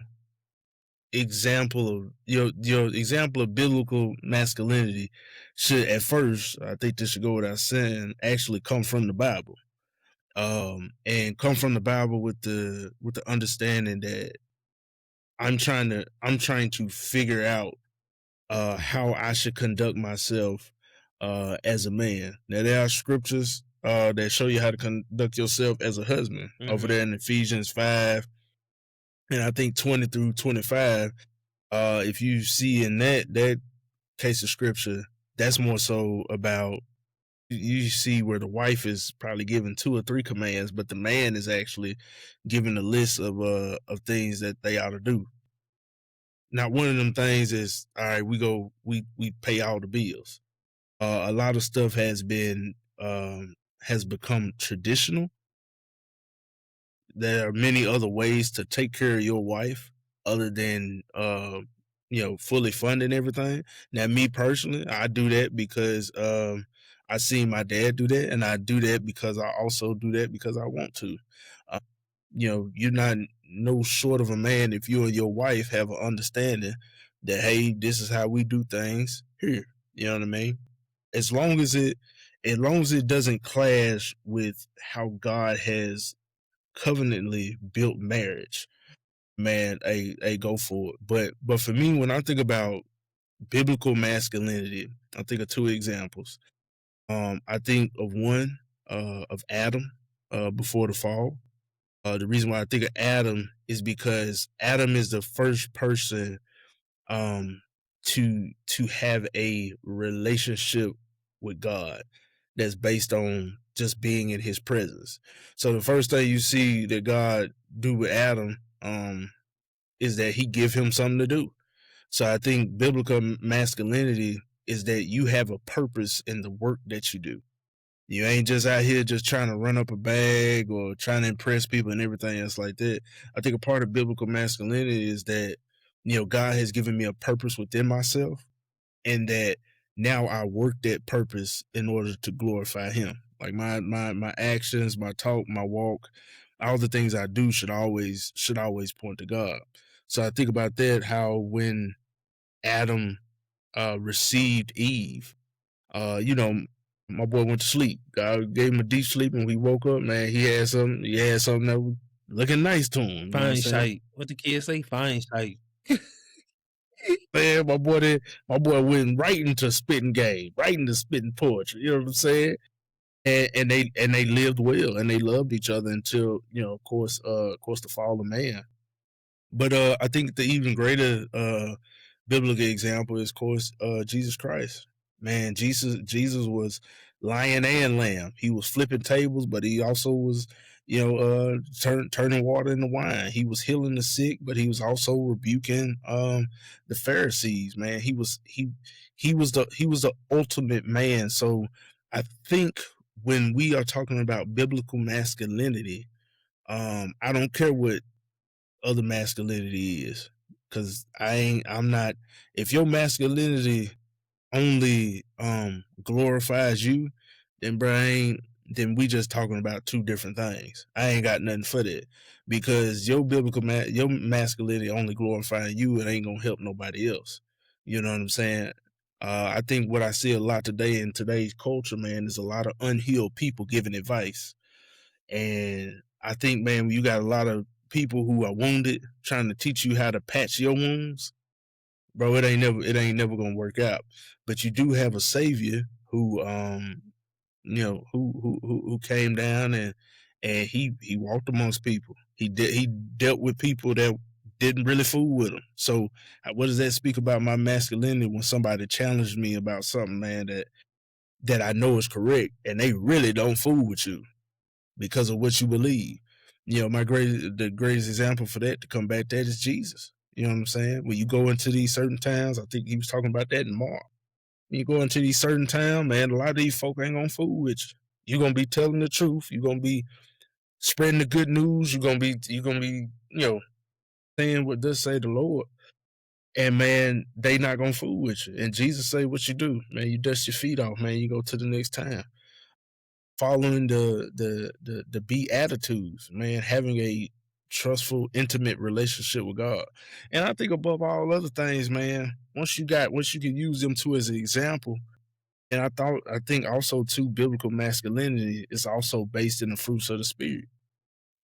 example of your example of biblical masculinity should, at first, I think this should go without saying, actually come from the Bible, and come from the Bible with the understanding that I'm trying to figure out how I should conduct myself as a man. Now there are scriptures that show you how to conduct yourself as a husband over there in Ephesians 5 and I think 20 through 25. If you see in that case of scripture, that's more so about you see where the wife is probably given 2 or 3 commands, but the man is actually given a list of things that they ought to do. Now, one of them things is, all right, we pay all the bills. A lot of stuff has become traditional. There are many other ways to take care of your wife other than fully funding everything. Now, me personally, I do that because I seen my dad do that, and I do that because I also do that because I want to. Uh, you're not no short of a man if you and your wife have an understanding that, hey, this is how we do things here. You know what I mean? As long as it doesn't clash with how God has covenantly built marriage, man, I go for it. But for me, when I think about biblical masculinity, I think of 2 examples. I think of one of Adam before the fall. The reason why I think of Adam is because Adam is the first person um, to have a relationship with God that's based on just being in His presence. So the first thing you see that God do with Adam is that He give him something to do. So I think biblical masculinity is that you have a purpose in the work that you do. You ain't just out here just trying to run up a bag or trying to impress people and everything else like that. I think a part of biblical masculinity is that, God has given me a purpose within myself, and that now I work that purpose in order to glorify Him. Like my actions, my talk, my walk, all the things I do should always point to God. So I think about that, how when Adam received Eve, you know, my boy went to sleep. God gave him a deep sleep, and when he woke up, man, he had something that was looking nice to him. You know what I'm Fine saying? sight. What the kids say? Fine sight. Man, my boy went right into spitting game, right into spitting poetry. You know what I'm saying? And they lived well, and they loved each other until, of course, the fall of man. But I think the even greater biblical example is, of course, Jesus Christ. Man, Jesus was lion and lamb. He was flipping tables, but he also was, turning water into wine. He was healing the sick, but he was also rebuking the Pharisees. Man, he was the ultimate man. So I think when we are talking about biblical masculinity, I don't care what other masculinity is, because I'm not. If your masculinity only glorifies you, then then we just talking about 2 different things. I ain't got nothing for that, because your your masculinity only glorifying you, it ain't gonna help nobody else. You know what I'm saying? I think what I see a lot today in today's culture, man, is a lot of unhealed people giving advice. And I think, man, when you got a lot of people who are wounded trying to teach you how to patch your wounds, bro, it ain't never gonna work out. But you do have a savior who who came down and he walked amongst people. He dealt with people that didn't really fool with him. So what does that speak about my masculinity when somebody challenged me about something, man, that I know is correct, and they really don't fool with you because of what you believe? The greatest example for that, to come back, that is Jesus. You know what I'm saying? When you go into these certain towns, I think he was talking about that in Mark. When you go into these certain towns, man, a lot of these folk ain't gonna fool with you. You're gonna be telling the truth. You're gonna be spreading the good news. You're gonna be saying what does say the Lord. And man, they not gonna fool with you. And Jesus say, what you do, man, you dust your feet off, man. You go to the next town, following the beatitudes, man, having a trustful, intimate relationship with God. And I think above all other things, man, once you can use them two as an example. And I think also too, biblical masculinity is also based in the fruits of the spirit.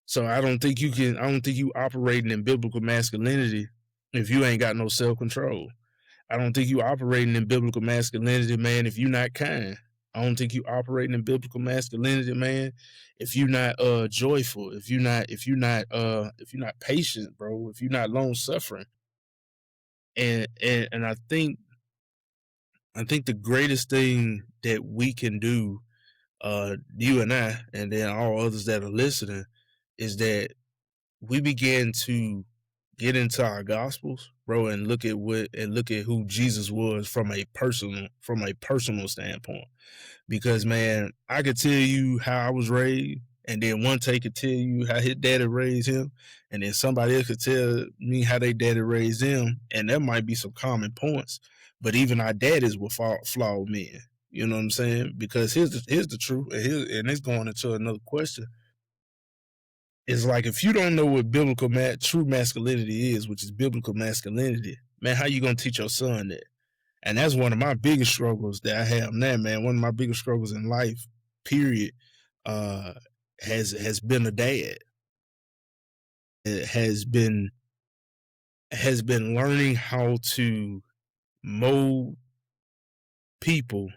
So I don't think you operating in biblical masculinity if you ain't got no self-control. I don't think you operating in biblical masculinity, man, if you're not kind. I don't think you operating in biblical masculinity, man, if you're not joyful, if you're not patient, bro, if you're not long suffering. And I think the greatest thing that we can do, you and I, and then all others that are listening, is that we begin to get into our gospels, bro, and look at who Jesus was from a personal standpoint. Because man, I could tell you how I was raised, and then Wontae could tell you how his daddy raised him, and then somebody else could tell me how they daddy raised them, and there might be some common points. But even our daddies were flawed men. You know what I'm saying? Because here's the truth, and it's going into another question. It's like if you don't know what true masculinity is, which is biblical masculinity, man, how you gonna teach your son that? And that's one of my biggest struggles that I have now, man. One of my biggest struggles in life, period, uh, has been a dad. It has been learning how to mold people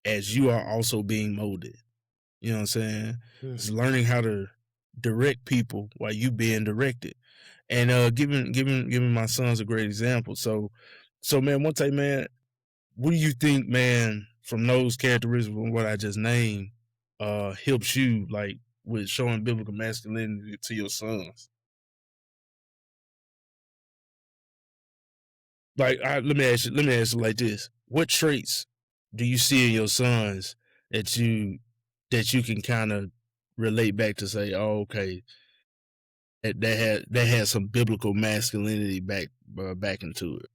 as you are also being molded. You know what I'm saying? It's learning how to direct people while you being directed. And giving my sons a great example. So man, one time, man, what do you think, man, from those characteristics from what I just named, helps you like with showing biblical masculinity to your sons? Like, let me ask you like this: what traits do you see in your sons that you can kind of relate back to say, oh, okay, that had some biblical masculinity back into it?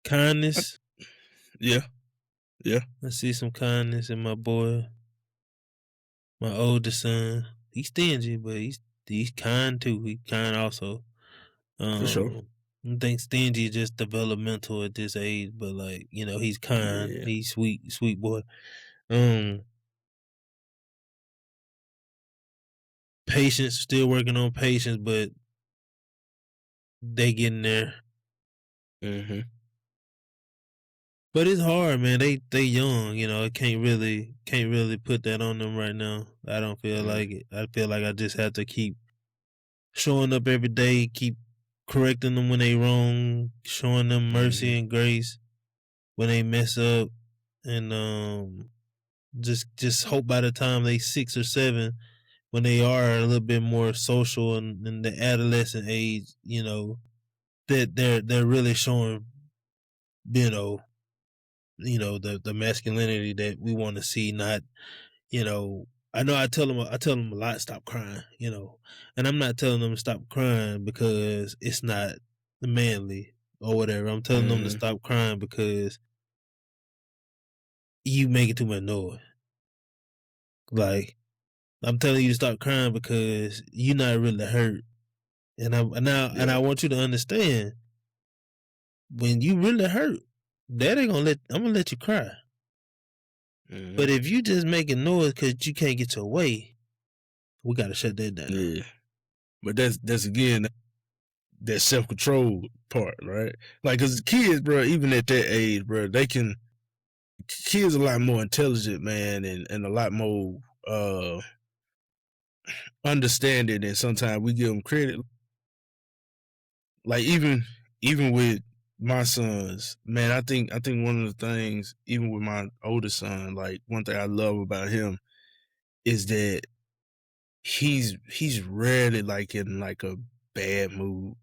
Kindness. Yeah. I see some kindness in my boy, my oldest son. He's stingy, but he's kind too. He's kind also. For sure. I think stingy is just developmental at this age, but like, he's kind. Yeah. He's sweet boy. Patience, still working on patience, but they getting there. Mm-hmm. But it's hard, man. They young, I can't really put that on them right now. I don't feel like it. I feel like I just have to keep showing up every day, keep correcting them when they wrong, showing them mercy and grace when they mess up, and just hope by the time they 6 or 7, when they are a little bit more social and in the adolescent age, that they're really showing, the masculinity that we want to see. Not, I know I tell them a lot, stop crying, and I'm not telling them to stop crying because it's not manly or whatever. I'm telling them to stop crying because you making too much noise. Like, I'm telling you to stop crying because you're not really hurt. And I want you to understand, when you really hurt, I'm gonna let you cry. But if you just making noise because you can't get your way, we gotta shut that down. Yeah. But that's again that self-control part, right? Like, cause kids, bro, even at that age, bro, kids are a lot more intelligent, man, and a lot more understanding than sometimes we give them credit. Like, even with my sons, man, I think one of the things, even with my oldest son, like one thing I love about him is that he's rarely like in like a bad mood.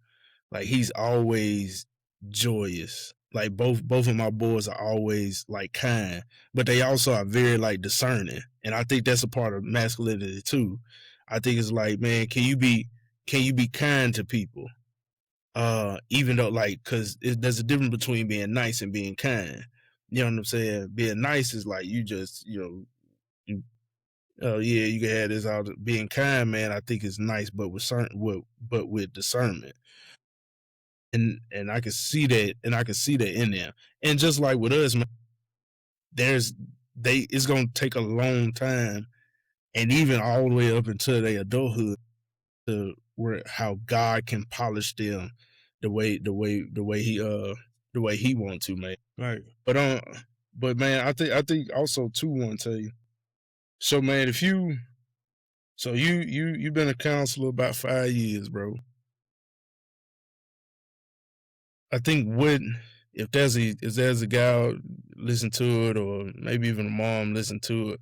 Like, he's always joyous. Like, both of my boys are always like kind, but they also are very like discerning. And I think that's a part of masculinity too. I think it's like, man, can you be kind to people? Even though, like, cause there's a difference between being nice and being kind. You know what I'm saying? Being nice is like you just, oh yeah, you can have this all. Being kind, man, I think is nice, but with discernment. and I can see that, in them. And just like with us, man, it's gonna take a long time, and even all the way up until their adulthood, to where how God can polish them the way he wants to, man. Right. But man, I think also too, Wontae. So man, you've been a counselor about 5 years, bro. I think if there's a guy listen to it, or maybe even a mom listen to it,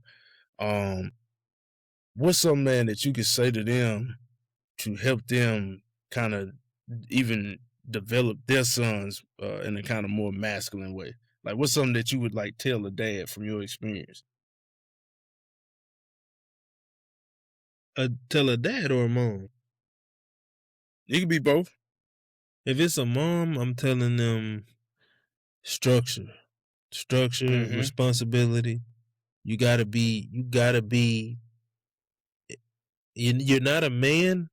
what's something, man, that you could say to them to help them kind of even develop their sons in a kind of more masculine way? Like, what's something that you would like tell a dad from your experience? Tell a dad or a mom? It could be both. If it's a mom, I'm telling them structure, responsibility. You gotta be. You're not a man,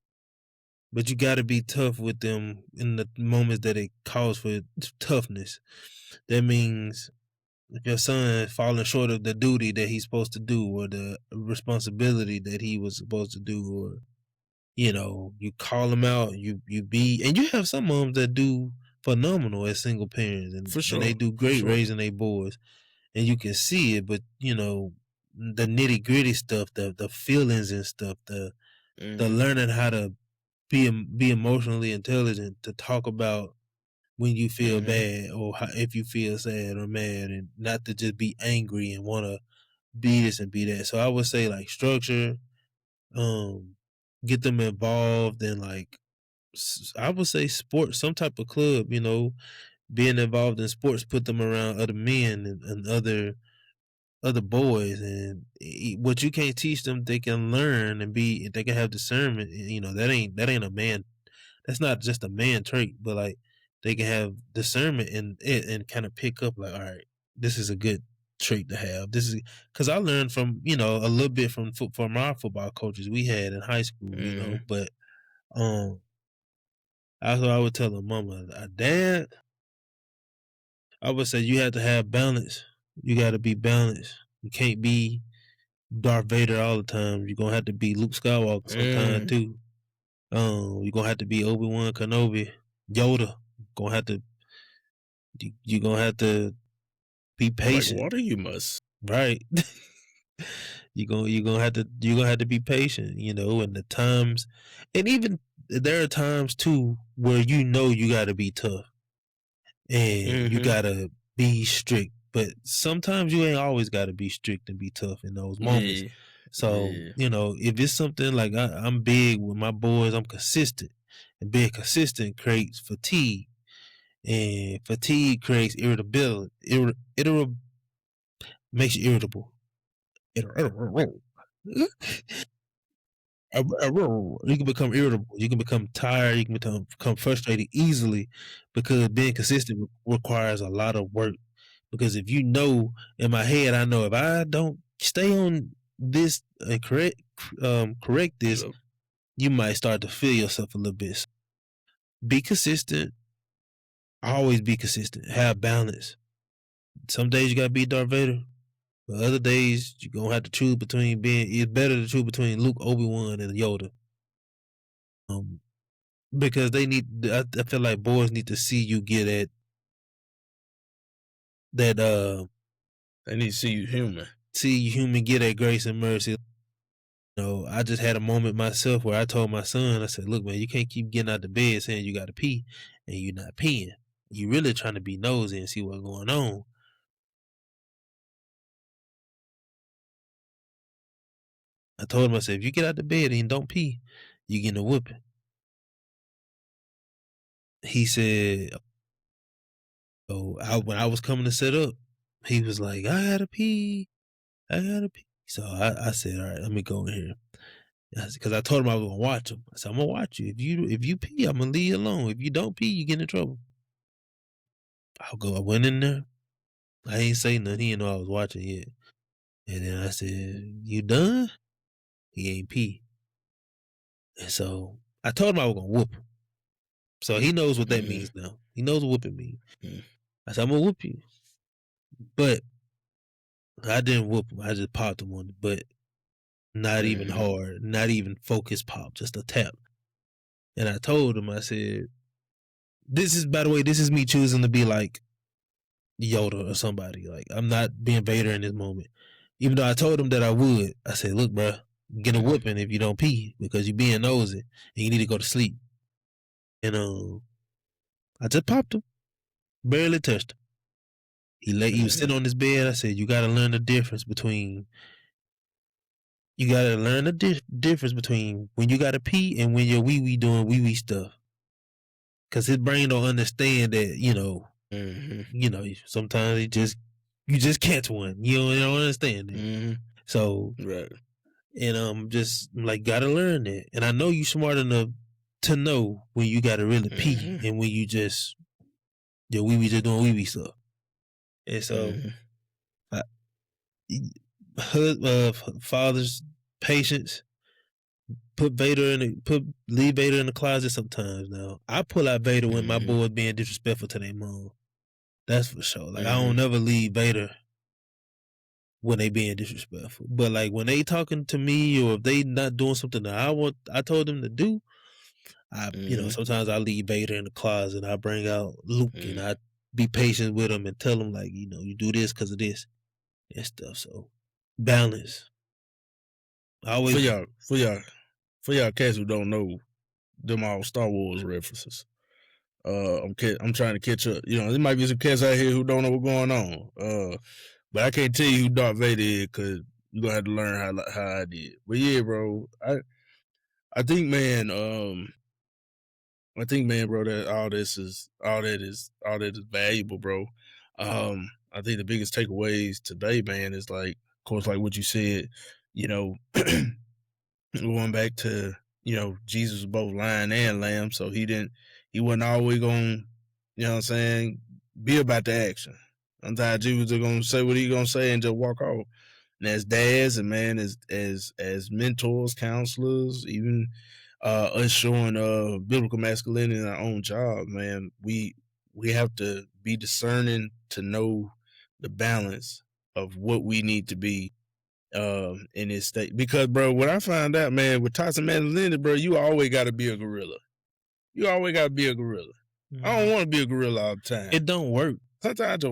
but you gotta be tough with them in the moments that it calls for toughness. That means if your son is falling short of the duty that he's supposed to do, or the responsibility that he was supposed to do, or you call him out, you be, and you have some moms that do phenomenal as single parents, and, For sure. and they do great raising their boys, and you can see it. But the nitty gritty stuff, the feelings and stuff, the learning how to be emotionally intelligent, to talk about when you feel bad, or if you feel sad or mad, and not to just be angry and want to be this and be that. So I would say, like, structure, get them involved in, like, I would say sports, some type of club, being involved in sports, put them around other men and other boys, and what you can't teach them, they can learn and they can have discernment. That ain't a man. That's not just a man trait, but like they can have discernment and kind of pick up, like, all right, this is a good trait to have. This is because I learned from a little bit from our football coaches we had in high school, but also I would tell a mama, a dad, I would say you have to have balance. You got to be balanced. You can't be Darth Vader all the time. You're gonna have to be Luke Skywalker sometime too. You're gonna have to be Obi-Wan Kenobi, Yoda. You're gonna have to be patient. Like water, you must. Right. you're gonna have to be patient, and the times, and even there are times too where you gotta be tough, and you gotta be strict. But sometimes you ain't always gotta be strict and be tough in those moments. Yeah. So, if it's something like I'm big with my boys, I'm consistent. And being consistent creates fatigue. And fatigue creates irritability. Makes you irritable. You can become irritable. You can become tired. You can become frustrated easily, because being consistent requires a lot of work. Because if in my head, I know if I don't stay on this and correct this, you might start to feel yourself a little bit. Be consistent. Always be consistent. Have balance. Some days you gotta be Darth Vader, but other days you're gonna have to choose between it's better to choose between Luke, Obi-Wan, and Yoda. Because I feel like boys need to see you get at that. They need to see you human. See you human, get at grace and mercy. I just had a moment myself where I told my son, I said, look, man, you can't keep getting out the bed saying you got to pee and you're not peeing. You really trying to be nosy and see what's going on. I told him, I said, if you get out the bed and don't pee, you getting a whooping. He said, when I was coming to set up, he was like, I gotta pee. So I said, all right, let me go in here. Because I told him I was gonna watch him. I said, I'm gonna watch you. If you pee, I'm gonna leave you alone. If you don't pee, you get in trouble. I went in there. I ain't say nothing. He didn't know I was watching yet. And then I said, you done? He ain't pee. And so I told him I was gonna whoop him. So he knows what that means now. He knows what whooping means. I said, I'm gonna whoop you. But I didn't whoop him. I just popped him on it. But not even hard, not even focused pop, just a tap. And I told him, I said, this is, by the way, this is me choosing to be like Yoda or somebody. Like, I'm not being Vader in this moment. Even though I told him that I would, I said, look, bro, get a whooping if you don't pee because you're being nosy and you need to go to sleep. And I just popped him, barely touched him. He was sitting on his bed. I said, you got to learn the difference between difference between when you got to pee and when your wee doing wee stuff. Cause his brain don't understand that, you know, sometimes you just catch one. You don't understand it. So, right. And just like gotta learn that. And I know you smart enough to know when you gotta really pee and when you just wee just doing wee stuff. And so, father's patience. Leave Vader in the closet sometimes. Now I pull out Vader when my boys being disrespectful to their mom. That's for sure. Like I don't never leave Vader when they being disrespectful. But like when they talking to me or if they not doing something that I told them to do, you know, sometimes I leave Vader in the closet and I bring out Luke and I be patient with him and tell him like, you know, you do this because of this and stuff. So balance. For y'all cats who don't know, them all Star Wars references. I'm trying to catch up. You know, there might be some cats out here who don't know what's going on. But I can't tell you who Darth Vader is because you're gonna have to learn how I did. But yeah, bro, I think, man, bro, that all that is valuable, bro. I think the biggest takeaways today, man, is like, of course, like what you said, you know, going back to, you know, Jesus was both lion and lamb, so he wasn't always gonna, you know what I'm saying, be about the action. Sometimes Jesus was gonna say what he gonna say and just walk off. And as dads and man, as mentors, counselors, even us showing biblical masculinity in our own job, man, we have to be discerning to know the balance of what we need to be in this state. Because, bro, what I found out, man, with toxic masculinity, bro, you always got to be a gorilla. You always got to be a gorilla. I don't want to be a gorilla all the time. It don't work. Sometimes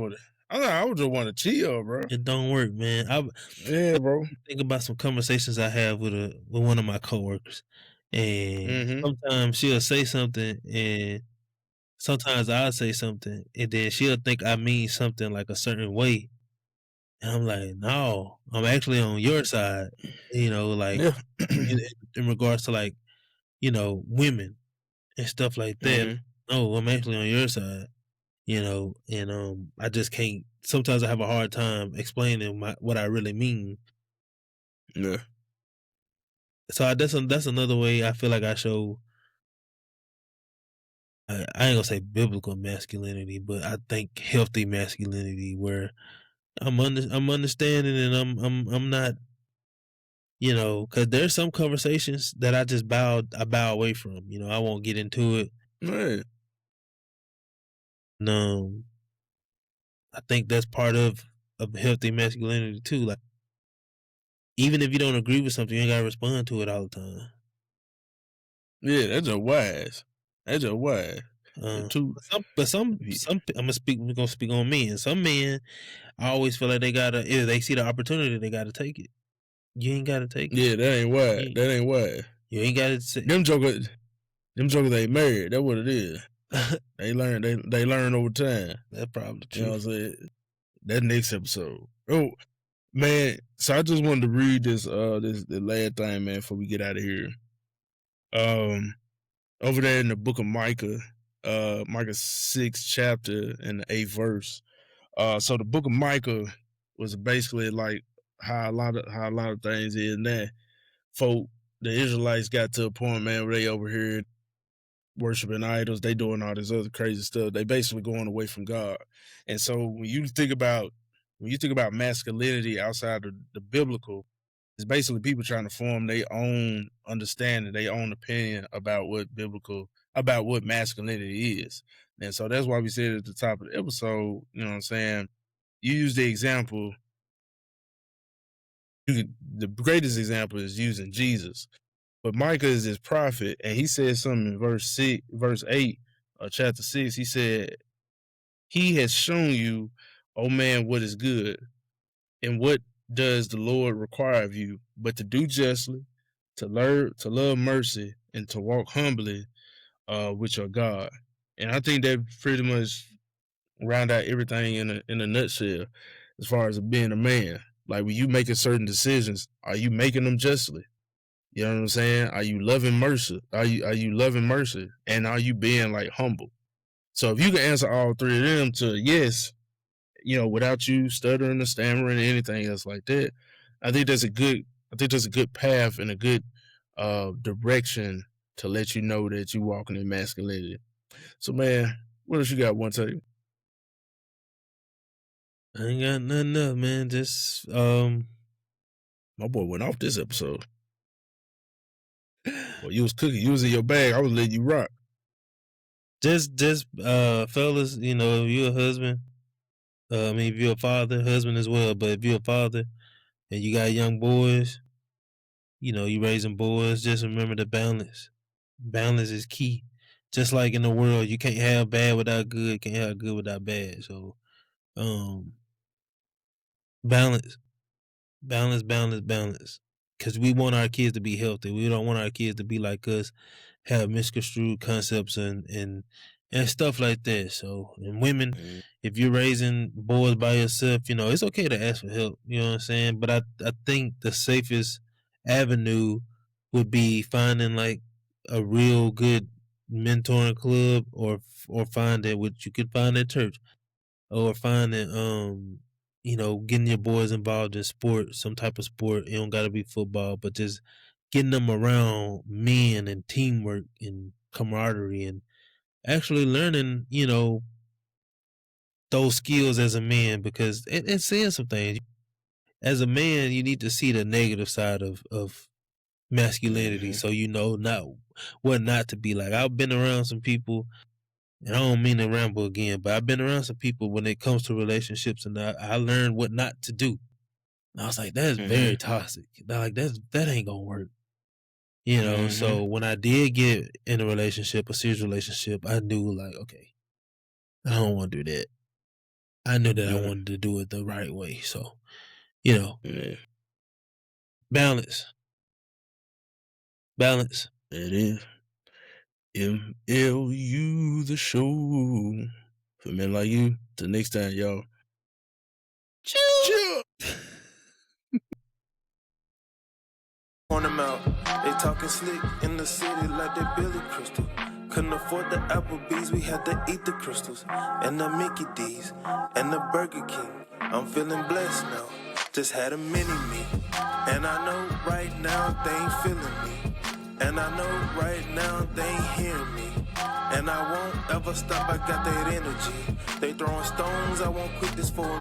I would just want to chill, bro. It don't work, man. Yeah, bro. Think about some conversations I have with one of my coworkers, and sometimes she'll say something, and sometimes I'll say something, and then she'll think I mean something like a certain way, and I'm like, no, I'm actually on your side. You know, like in regards to like, you know, women and stuff like that. No, I'm actually on your side. You know, and I just can't. Sometimes I have a hard time explaining what I really mean. Yeah. So that's another way I feel like I show. I ain't gonna say biblical masculinity, but I think healthy masculinity, where I'm understanding and I'm not, you know, because there's some conversations that I just bow away from. You know, I won't get into it. Right. No, I think that's part of healthy masculinity too. Like, even if you don't agree with something, you ain't gotta respond to it all the time. Yeah, that's a wise. That's a wise. But some we're gonna speak on men. Some men, I always feel like they gotta, if they see the opportunity, they gotta take it. You ain't gotta take it. Yeah, that ain't wise. That ain't wise. You ain't gotta say. Them jokers ain't married. That's what it is. They learn over time. That's probably true. You know what I'm saying? That next episode. Oh man, so I just wanted to read this the last thing, man, before we get out of here. Over there in the book of Micah, Micah 6th chapter and the 8th verse. So the book of Micah was basically like how a lot of things is now. Folk, the Israelites got to a point, man, where they over here worshiping idols, they doing all this other crazy stuff. They basically going away from God. And so when you think about masculinity outside of the biblical, it's basically people trying to form their own understanding, their own opinion about what biblical about what masculinity is. And so that's why we said at the top of the episode, you know what I'm saying? You use the example. The greatest example is using Jesus. But Micah is his prophet, and he said something in verse 8 of chapter 6. He said, he has shown you, oh man, what is good, and what does the Lord require of you, but to do justly, to love mercy, and to walk humbly with your God. And I think that pretty much round out everything in a nutshell as far as being a man. Like when you making certain decisions, are you making them justly? You know what I'm saying? Are you loving mercy? Are you loving mercy? And are you being like humble? So if you can answer all three of them to yes, you know, without you stuttering or stammering or anything else like that, I think that's a good path and a good direction to let you know that you're walking in masculinity. So man, what else you got, Wontae? I ain't got nothing up, man. Just my boy went off this episode. Well, you was cooking, you was in your bag. I was letting you rock. Just fellas, you know, if you're a husband, I mean, if you're a father, husband as well, but if you're a father and you got young boys, you know, you raising boys, just remember the balance. Balance is key. Just like in the world, you can't have bad without good, can't have good without bad. So, balance. Because we want our kids to be healthy. We don't want our kids to be like us, have misconstrued concepts and stuff like that. So, and women, if you're raising boys by yourself, you know, it's okay to ask for help. You know what I'm saying? But I think the safest avenue would be finding like a real good mentoring club or finding what you could find at church or finding you know, getting your boys involved in sport, some type of sport. It don't gotta be football, but just getting them around men and teamwork and camaraderie and actually learning, you know, those skills as a man, because it's saying some things. As a man, you need to see the negative side of masculinity, so you know what not to be like. I've been around some people, and I don't mean to ramble again, but I've been around some people when it comes to relationships, and I learned what not to do. And I was like, that's very toxic. Like that ain't gonna work. You know, so when I did get in a relationship, a serious relationship, I knew like, okay, I don't want to do that. I knew that I wanted to do it the right way. So, you know, balance. It is. MLU the show. For men like you, till next time, y'all. Chill. On them out, they talking slick in the city like they Billy Crystal. Couldn't afford the Applebee's, we had to eat the crystals. And the Mickey D's, and the Burger King. I'm feeling blessed now, just had a mini-me. And I know right now they ain't feeling me. And I know right now they ain't hearing me. And I won't ever stop, I got that energy. They throwing stones, I won't quit this for